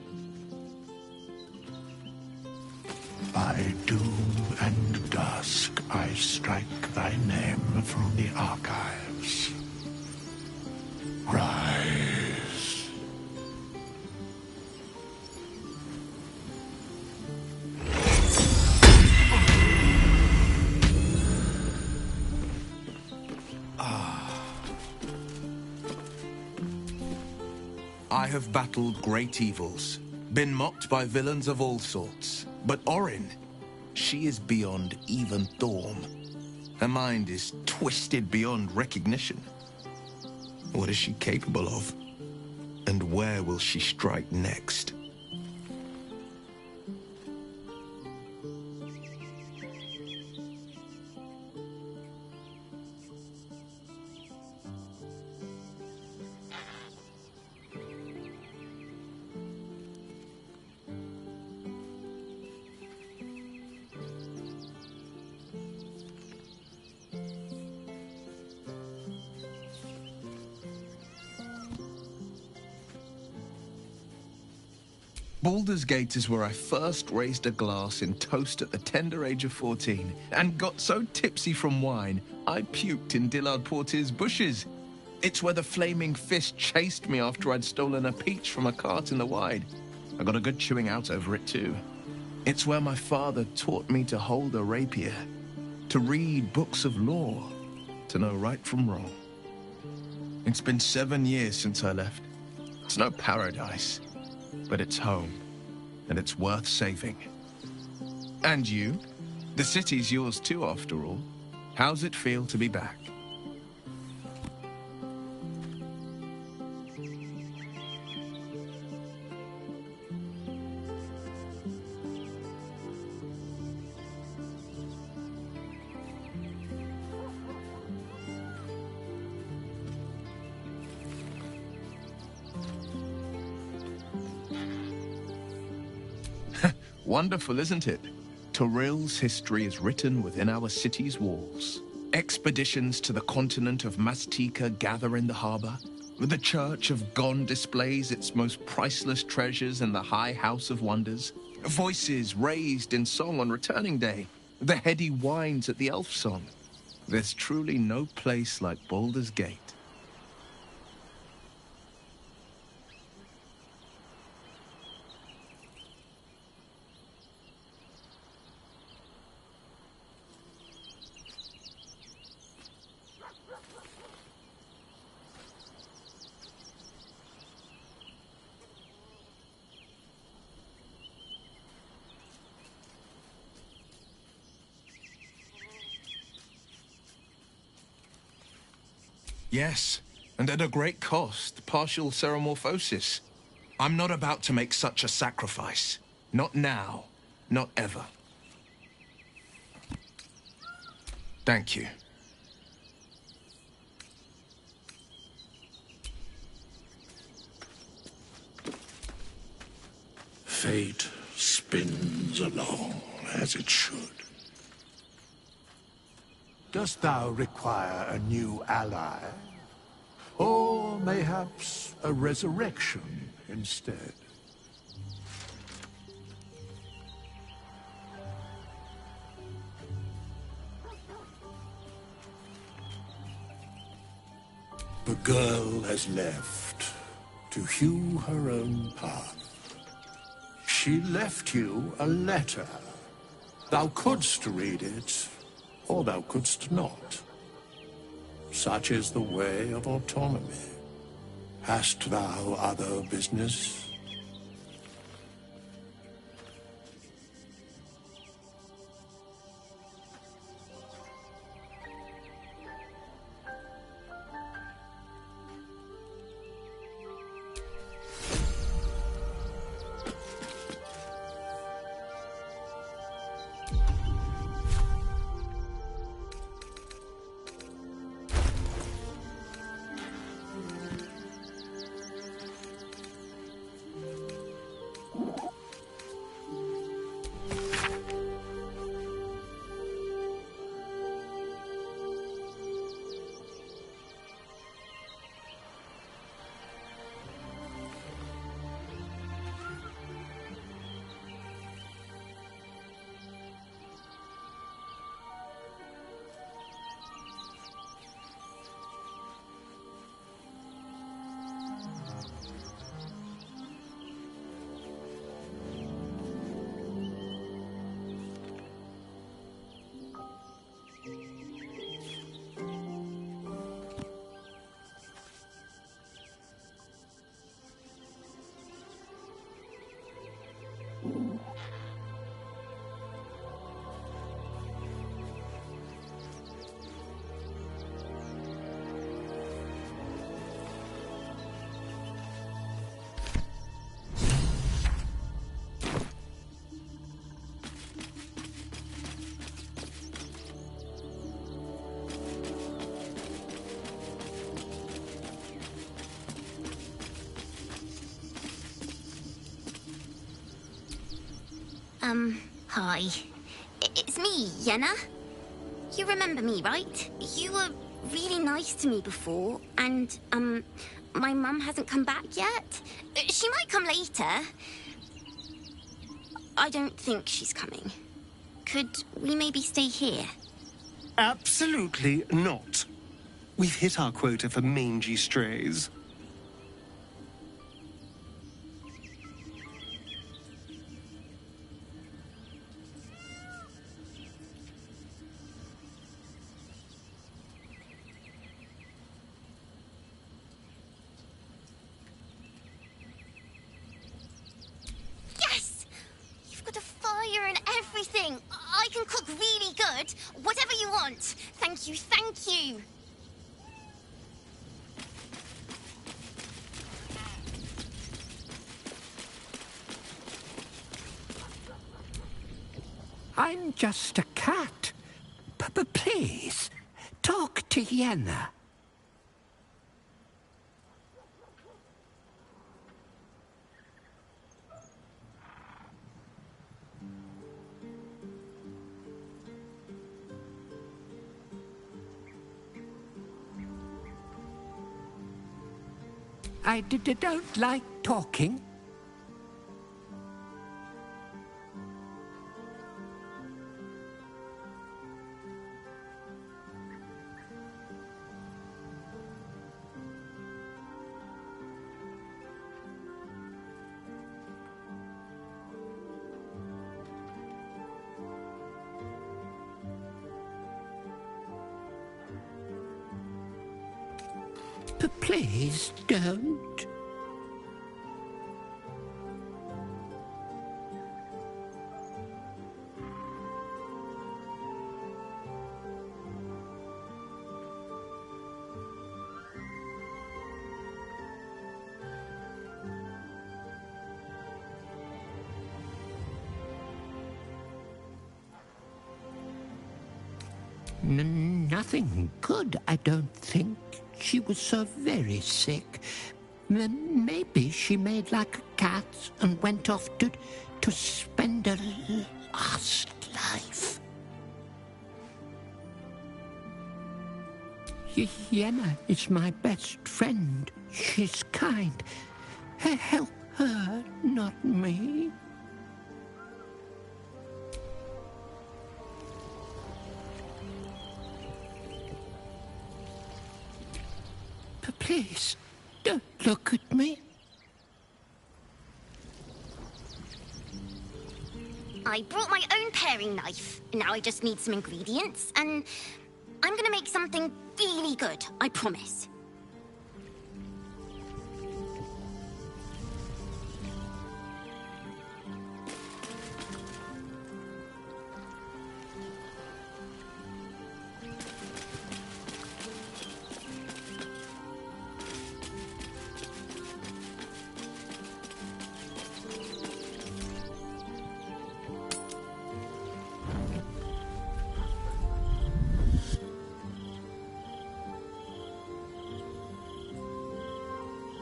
By doom and dusk I strike thy name from the archives. Rise. I have battled great evils, been mocked by villains of all sorts. But Orin, she is beyond even Thorm. Her mind is twisted beyond recognition. What is she capable of? And where will she strike next? Baldur's Gate is where I first raised a glass in toast at the tender age of 14 and got so tipsy from wine, I puked in Dillard Portier's bushes. It's where the flaming fist chased me after I'd stolen a peach from a cart in the Wide. I got a good chewing out over it too. It's where my father taught me to hold a rapier, to read books of law, to know right from wrong. It's been 7 years since I left. It's no paradise, but it's home, and it's worth saving. And you? The city's yours too, after all. How's it feel to be back? Wonderful, isn't it? Torill's history is written within our city's walls. Expeditions to the continent of Mastika gather in the harbor. The Church of Gon displays its most priceless treasures in the High House of Wonders. Voices raised in song on returning day. The heady wines at the Elf Song. There's truly no place like Baldur's Gate. Yes, and at a great cost, partial ceremorphosis. I'm not about to make such a sacrifice. Not now, not ever. Thank you. Fate spins along as it should. Dost thou require a new ally? Or mayhaps a resurrection instead? The girl has left to hew her own path. She left you a letter. Thou couldst read it, or thou couldst not. Such is the way of autonomy. Hast thou other business? Hi. It's me, Yenna. You remember me, right? You were really nice to me before, and, my mum hasn't come back yet. She might come later. I don't think she's coming. Could we maybe stay here? Absolutely not. We've hit our quota for mangy strays. Yes! You've got a fire and everything. I can cook really good. Whatever you want. Thank you, thank you. I'm just a cat. But please, talk to Yenna. I don't like talking. But please don't. Nothing good, I don't think. She was so very sick. Maybe she made like a cat and went off to spend her last life. Yenna is my best friend. She's kind. Help her, not me. But please, don't look at me. I brought my own paring knife. Now I just need some ingredients, and I'm gonna make something really good, I promise.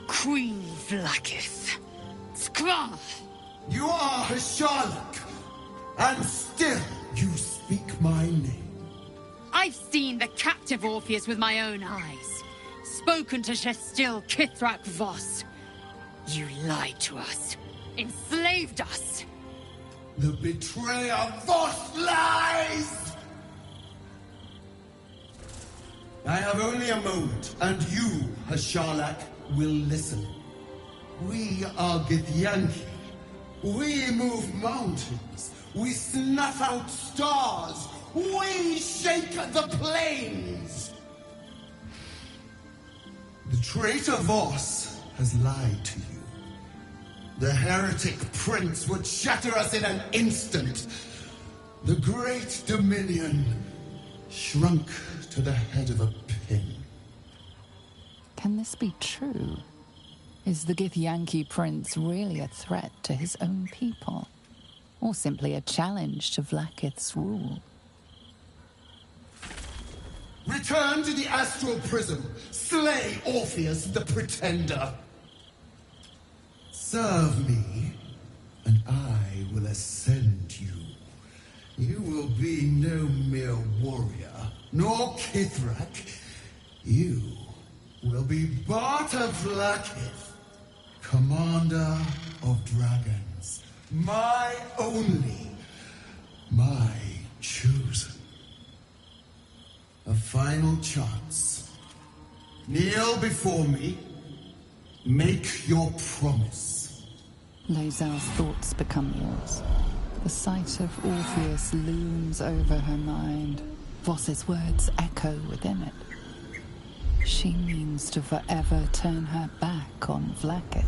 Queen Vlakith. Skra! You are Hasharlok, and still you speak my name. I've seen the captive Orpheus with my own eyes. Spoken to Shestil Kithrak Voss. You lied to us. Enslaved us. The betrayer Voss lies! I have only a moment, and you, Hasharlok, will listen. We are Githyanki. We move mountains. We snuff out stars. We shake the plains. The traitor Voss has lied to you. The heretic prince would shatter us in an instant. The great dominion shrunk to the head of a pin. Can this be true? Is the Githyanki prince really a threat to his own people? Or simply a challenge to Vlakith's rule? Return to the astral prism. Slay Orpheus the Pretender. Serve me, and I will ascend you. You will be no mere warrior, nor Kithrak. You will be Bart of Blackith, commander of dragons. My only, my chosen. A final chance. Kneel before me. Make your promise. Lae'zel's thoughts become yours. The sight of Orpheus looms over her mind. Voss's words echo within it. She means to forever turn her back on Vlaakith.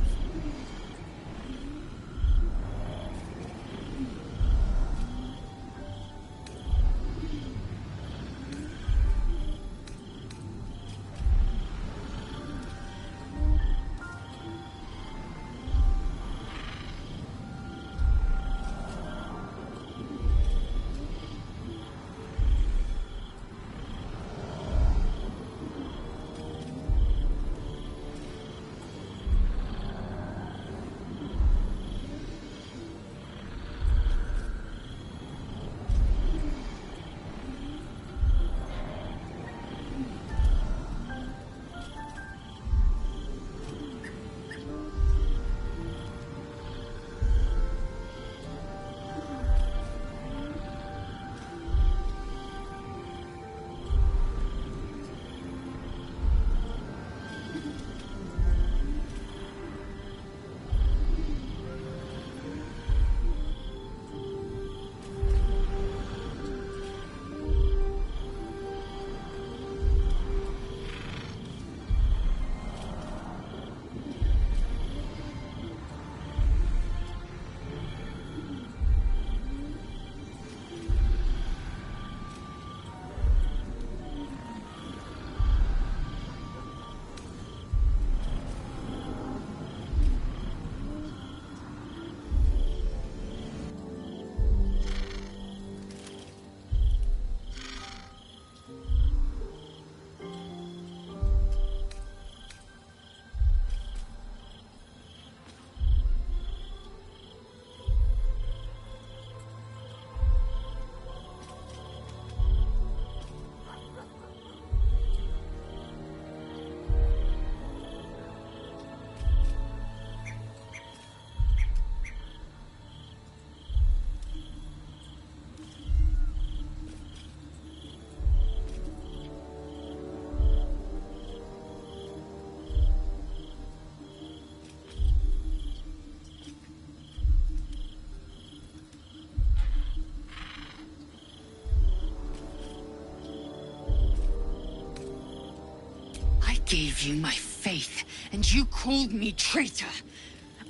Gave you my faith, and you called me traitor.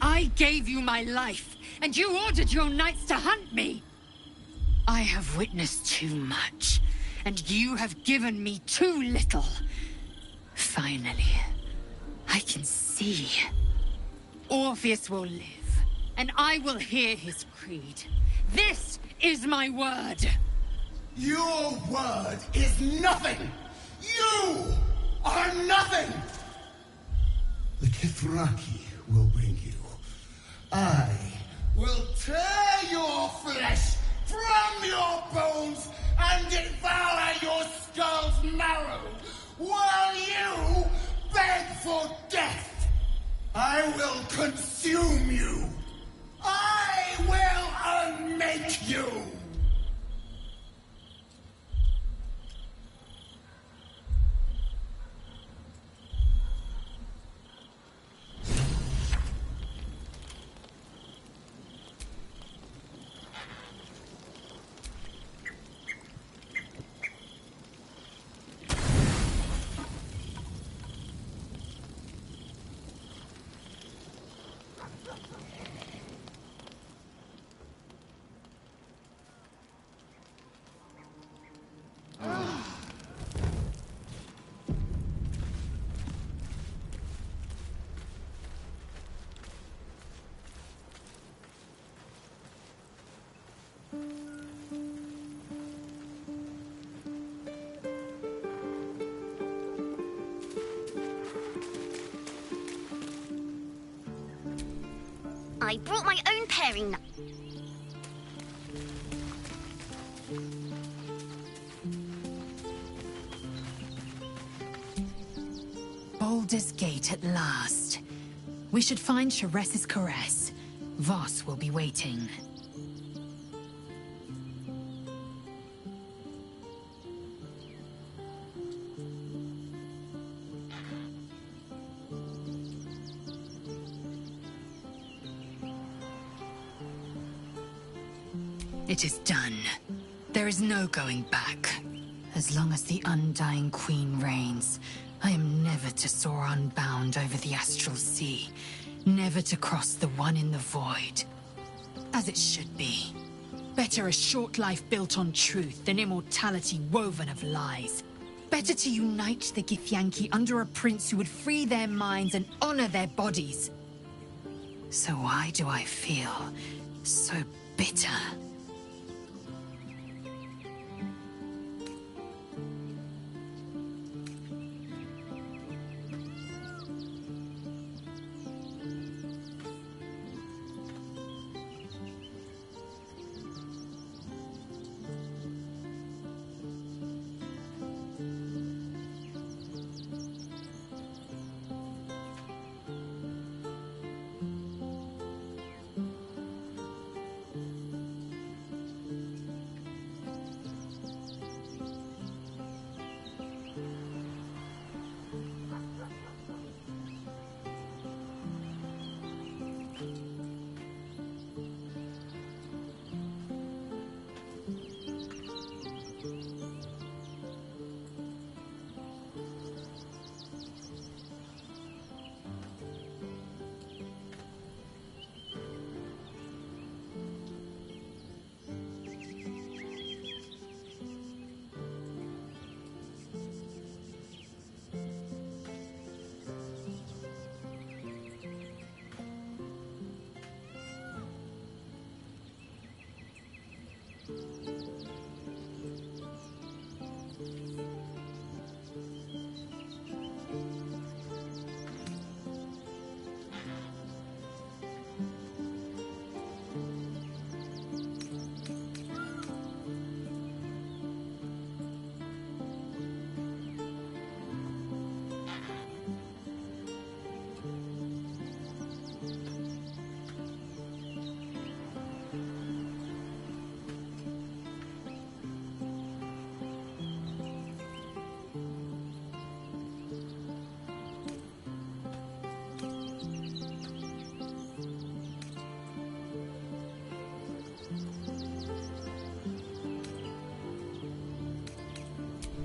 I gave you my life, and you ordered your knights to hunt me. I have witnessed too much, and you have given me too little. Finally, I can see. Orpheus will live, and I will hear his creed. This is my word. Your word is nothing! You are nothing! The Kithraki will bring you. I will tear your flesh from your bones and devour your skull's marrow while you beg for death. I will consume you. I will unmake you. I brought my own pairing knife. Baldur's Gate at last. We should find Sharess's caress. Voss will be waiting. It is done. There is no going back. As long as the Undying Queen reigns, I am never to soar unbound over the astral sea, never to cross the one in the void. As it should be. Better a short life built on truth than immortality woven of lies. Better to unite the Githyanki under a prince who would free their minds and honor their bodies. So why do I feel so bitter?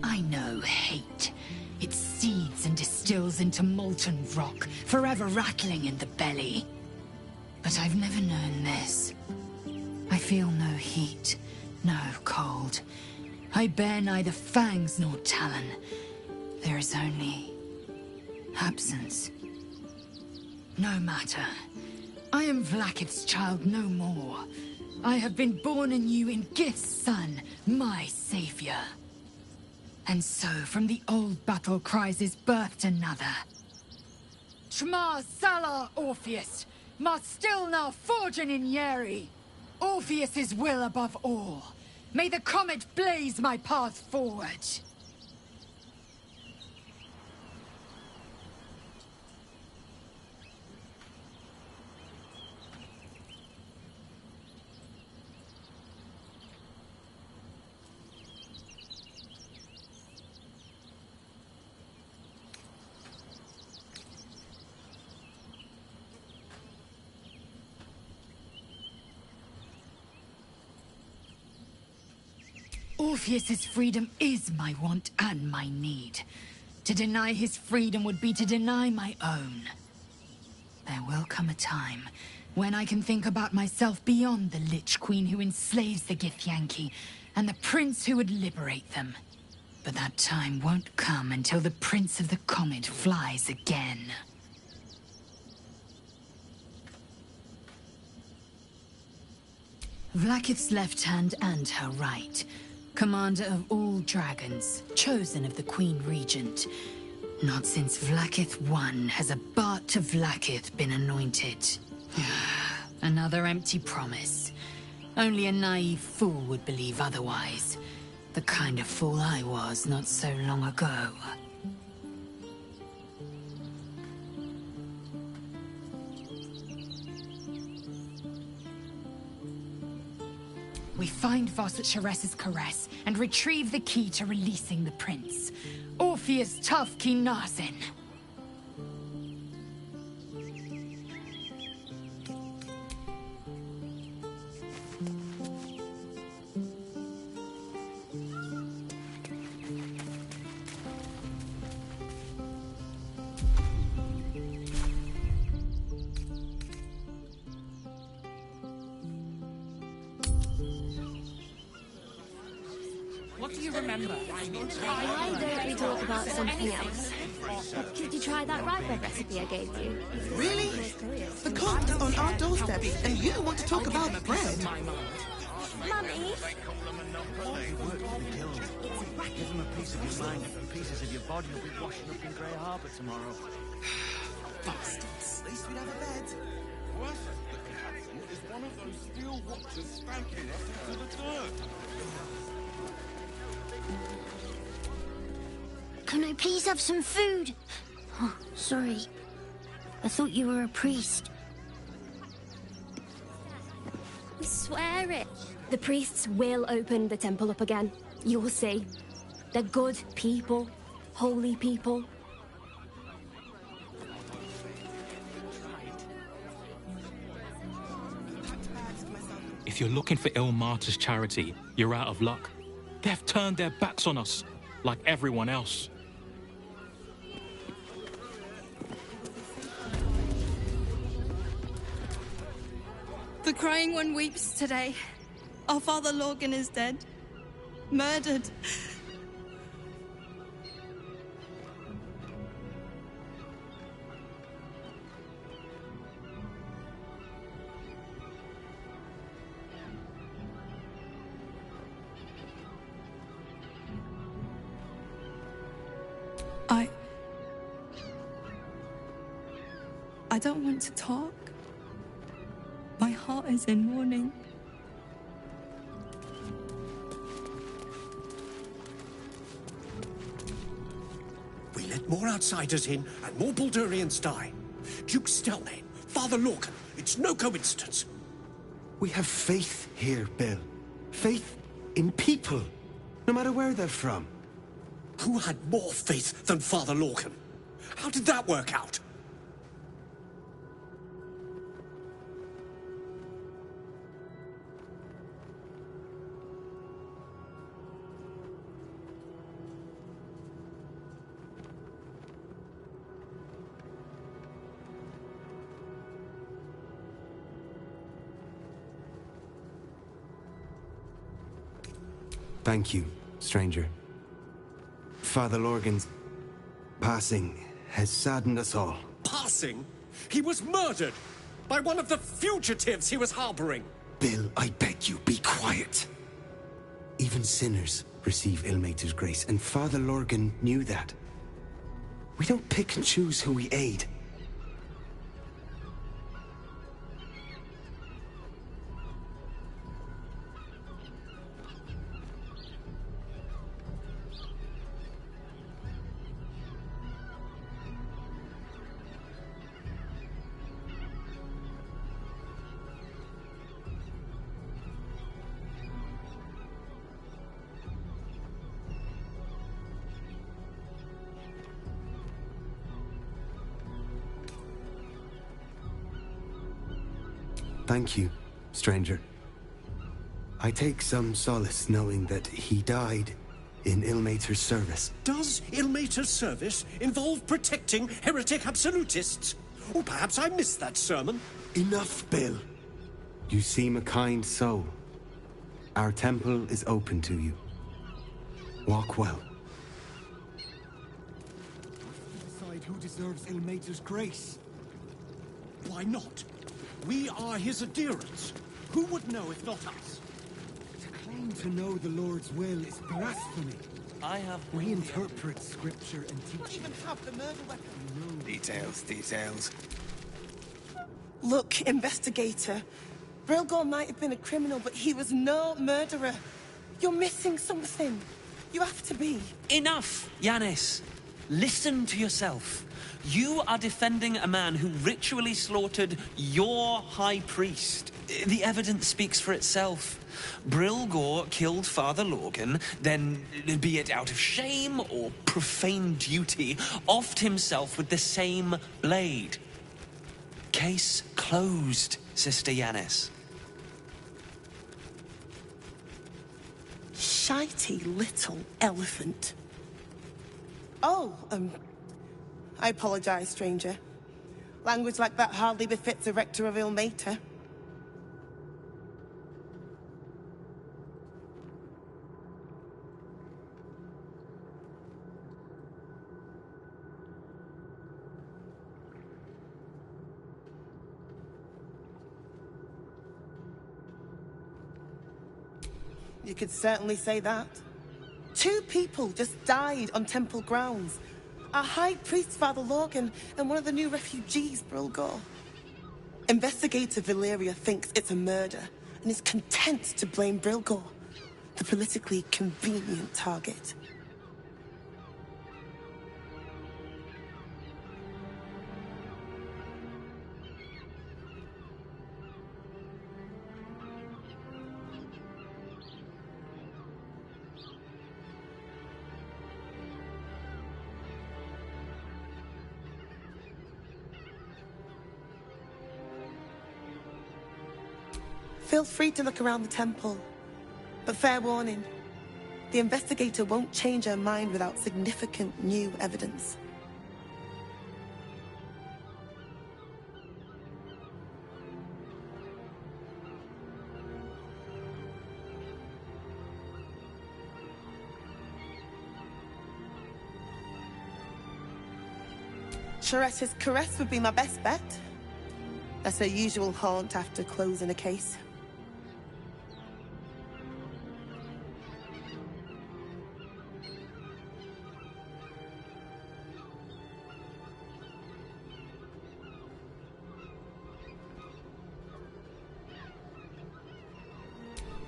I know hate. It seeds and distills into molten rock, forever rattling in the belly. But I've never known this. I feel no heat, no cold. I bear neither fangs nor talon. There is only absence. No matter. I am Vlaakith's child no more. I have been born anew in Gith's son, my savior. And so, from the old battle cries is birthed another. Shma Salar Orpheus, Ma Stilnar Forgin in Yeri. Orpheus's will above all. May the comet blaze my path forward. Orpheus's freedom is my want and my need. To deny his freedom would be to deny my own. There will come a time when I can think about myself beyond the Lich Queen who enslaves the Githyanki and the prince who would liberate them. But that time won't come until the Prince of the Comet flies again. Vlaakith's left hand and her right. Commander of all dragons, chosen of the Queen Regent. Not since Vlaakith I has a Bart to Vlaakith been anointed. Another empty promise. Only a naive fool would believe otherwise. The kind of fool I was not so long ago. We find Voss at Sharess's caress and retrieve the key to releasing the prince. Orpheus Tough Kinazen. What do you remember? Why don't we talk about something else? Did you try that rye bread recipe I gave you? Really? The cook is on our doorstep, and you want to talk about bread? Mummy? Give him a piece of your mind and pieces of your body will be washing up in Grey Harbour tomorrow. Bastards. At least we'd have a bed. Worse, the captain is one of those steel watchers spanking us into the dirt. Can I please have some food? Oh, sorry. I thought you were a priest. I swear it. The priests will open the temple up again. You'll see. They're good people. Holy people. If you're looking for Ilmater's charity, you're out of luck. They've turned their backs on us, like everyone else. The crying one weeps today. Our father Lorgan is dead. Murdered. I don't want to talk. My heart is in mourning. We let more outsiders in, and more Baldurians die. Duke Stelmane, Father Lorcan, it's no coincidence. We have faith here, Bill. Faith in people, no matter where they're from. Who had more faith than Father Lorcan? How did that work out? Thank you, stranger. Father Lorgan's passing has saddened us all. Passing? He was murdered by one of the fugitives he was harboring. Bill, I beg you, be quiet. Even sinners receive Ilmater's grace, and Father Lorgan knew that. We don't pick and choose who we aid. Thank you, stranger. I take some solace knowing that he died in Ilmater's service. Does Ilmater's service involve protecting heretic absolutists? Or perhaps I missed that sermon. Enough, Bill. You seem a kind soul. Our temple is open to you. Walk well. Decide who deserves Ilmater's grace. Why not? We are his adherents. Who would know if not us? To claim to know the Lord's will is blasphemy. We interpret scripture and teach. Not even have the murder weapon. Details. Look, investigator. Brilgor might have been a criminal, but he was no murderer. You're missing something. You have to be. Enough, Yanis. Listen to yourself. You are defending a man who ritually slaughtered your high priest. The evidence speaks for itself. Brilgor killed Father Lorgan, then, be it out of shame or profane duty, offed himself with the same blade. Case closed, Sister Yanis. Shitey little elephant. Oh, I apologize, stranger. Language like that hardly befits a rector of Ilmater. You could certainly say that. 2 people just died on temple grounds. Our high priest, Father Lorgan, and one of the new refugees, Brilgor. Investigator Valeria thinks it's a murder and is content to blame Brilgor, the politically convenient target. Feel free to look around the temple. But fair warning, the investigator won't change her mind without significant new evidence. Chares's caress would be my best bet. That's her usual haunt after closing a case.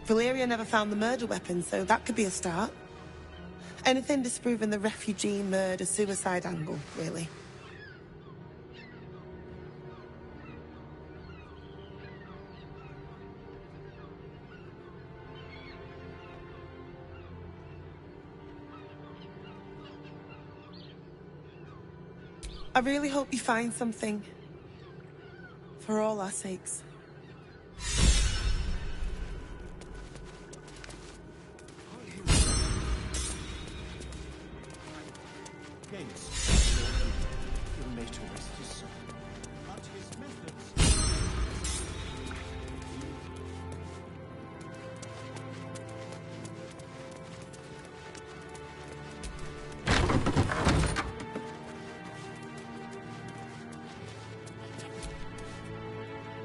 Valeria never found the murder weapon, so that could be a start. Anything disproving the refugee murder-suicide angle, really. I really hope you find something. For all our sakes.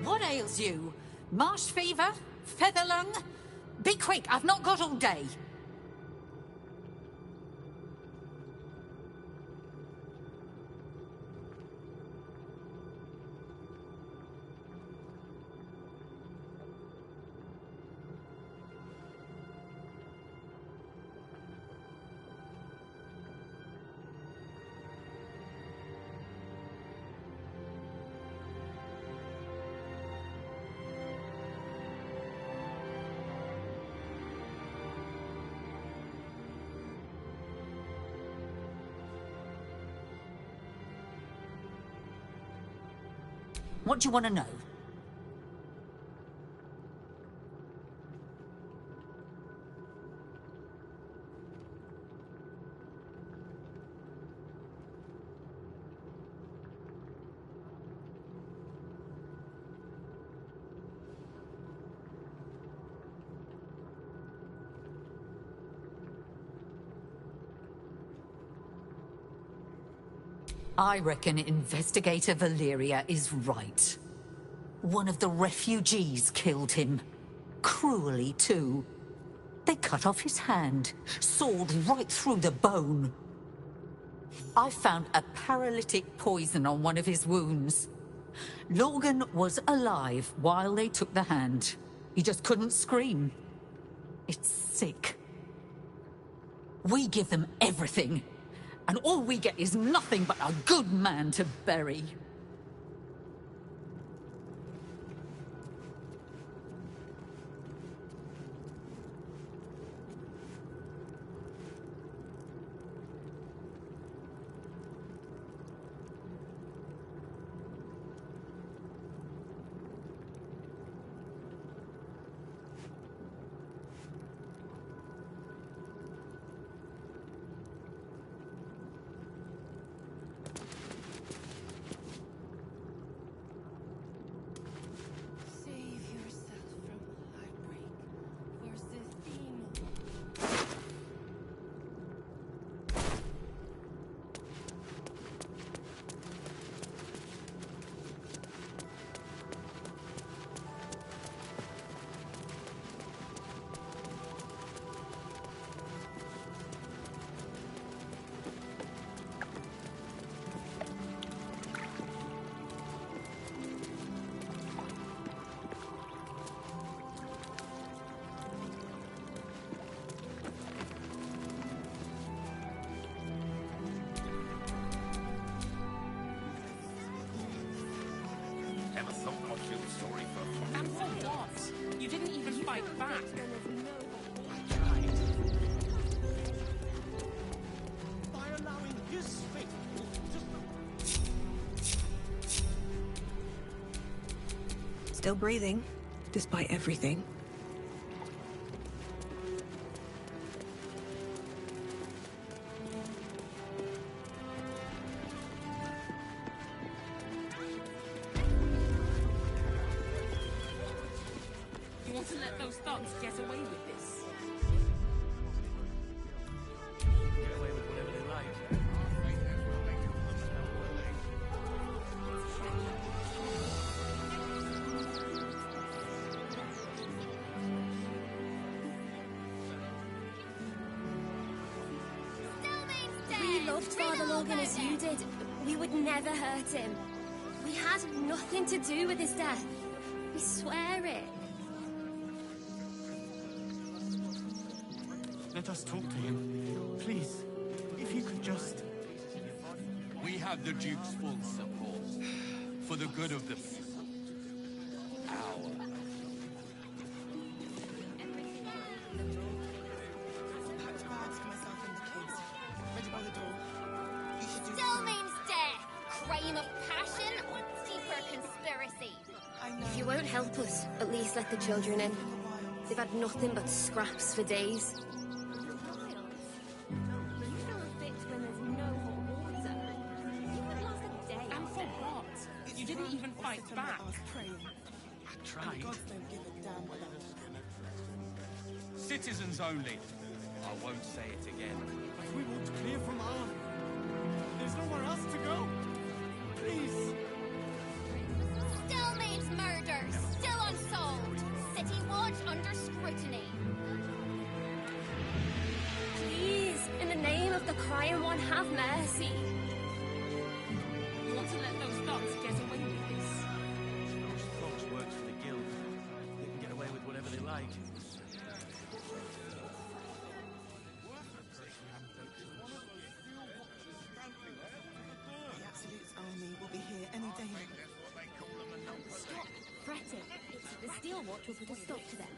What ails you? Marsh fever? Feather lung? Be quick, I've not got all day. What do you want to know? I reckon Investigator Valeria is right. One of the refugees killed him. Cruelly, too. They cut off his hand, sawed right through the bone. I found a paralytic poison on one of his wounds. Lorgan was alive while they took the hand. He just couldn't scream. It's sick. We give them everything. And all we get is nothing but a good man to bury. And for what? You didn't even fight back. By allowing his faithful to... Still breathing, despite everything. You want to let those thugs get away with this? Get away with whatever they like. We loved Father Logan as you did. We would never hurt him. We had nothing to do with his death. We swear it. Let us talk to him. Please, if you could just... We have the Duke's full support. For the good of the people. Packed bags for myself and the kids. Ready by the door. You should do Still means death. Crime of passion or deeper conspiracy. If you won't help us, at least let the children in. They've had nothing but scraps for days. And for what? You didn't even fight back. I tried. Gods don't give a damn what Citizens only. I won't say it again. But we want clear from arm. There's nowhere else to go. Please. Still means murder. Still unsolved. City watch under scrutiny. Please, in the name of the crying one, have mercy. You want to let those thugs get away with this? Those folks work for the guild. They can get away with whatever they like. The Absolute's army will be here any day now. Stop fretting. The Steel Watch will put a stop to them.